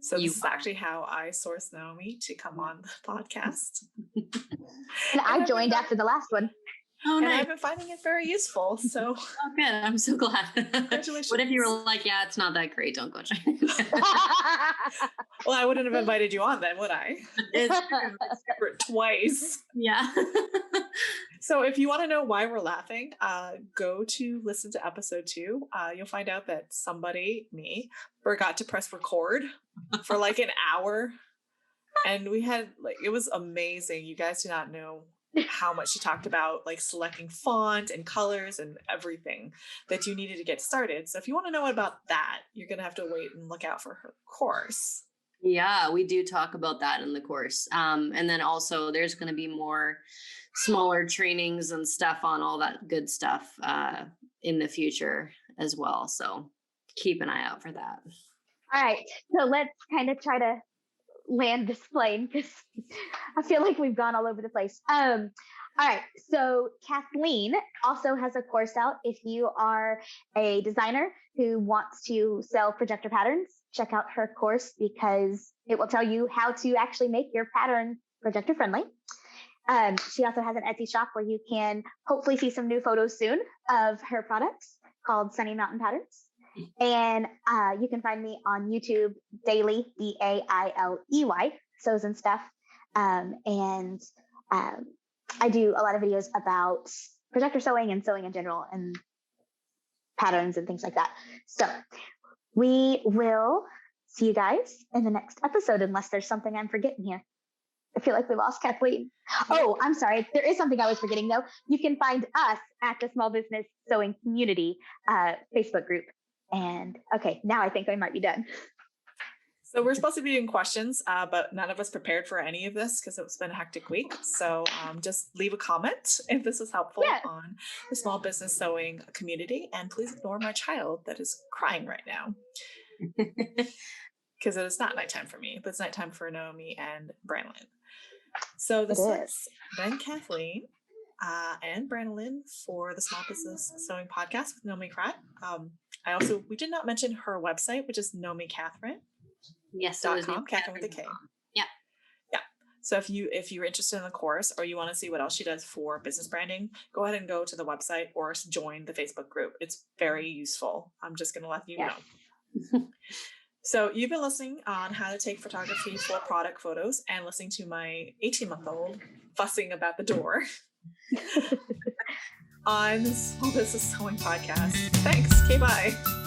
So this is actually how I sourced Naomi to come on the podcast. And I joined after the last one. Oh, nice. And I've been finding it very useful. So good. I'm so glad. Congratulations. What if you were like, yeah, it's not that great, don't go try it. Well, I wouldn't have invited you on then, would I? It's secret twice. Yeah. So if you want to know why we're laughing, go to listen to episode 2. You'll find out that me, forgot to press record for like an hour. And we had it was amazing. You guys do not know how much she talked about selecting font and colors and everything that you needed to get started. So if you want to know about that, you're going to have to wait and look out for her course. Yeah, we do talk about that in the course. And then also there's going to be more smaller trainings and stuff on all that good stuff in the future as well. So keep an eye out for that. All right. So let's kind of try to land this plane, because I feel like we've gone all over the place. All right. So Kathleen also has a course out. If you are a designer who wants to sell projector patterns, check out her course because it will tell you how to actually make your pattern projector friendly. She also has an Etsy shop where you can hopefully see some new photos soon of her products called Sunny Mountain Patterns. And you can find me on YouTube daily, Dailey, Sews and Stuff. I do a lot of videos about projector sewing and sewing in general and patterns and things like that. So we will see you guys in the next episode, unless there's something I'm forgetting here. I feel like we lost Kathleen. Oh, I'm sorry. There is something I was forgetting though. You can find us at the Small Business Sewing Community Facebook group. And okay, now I think I might be done. So we're supposed to be doing questions, but none of us prepared for any of this because it's been a hectic week. So just leave a comment if this is helpful on the Small Business Sewing Community. And please ignore my child that is crying right now. Because it is not nighttime for me, but it's nighttime for Naomi and Branlin. So this has been Kathleen and Branlin for the Small Business Sewing Podcast with Naomi Kragt. We did not mention her website, which is Naomi Catherine. Yes, .com, Catherine with a K. Yeah. So if you're interested in the course or you want to see what else she does for business branding, go ahead and go to the website or join the Facebook group. It's very useful. I'm just going to let you know. So you've been listening on how to take photography for product photos and listening to my 18-month-old fussing about the door on the Small Business Sewing Podcast. Thanks. Okay, bye.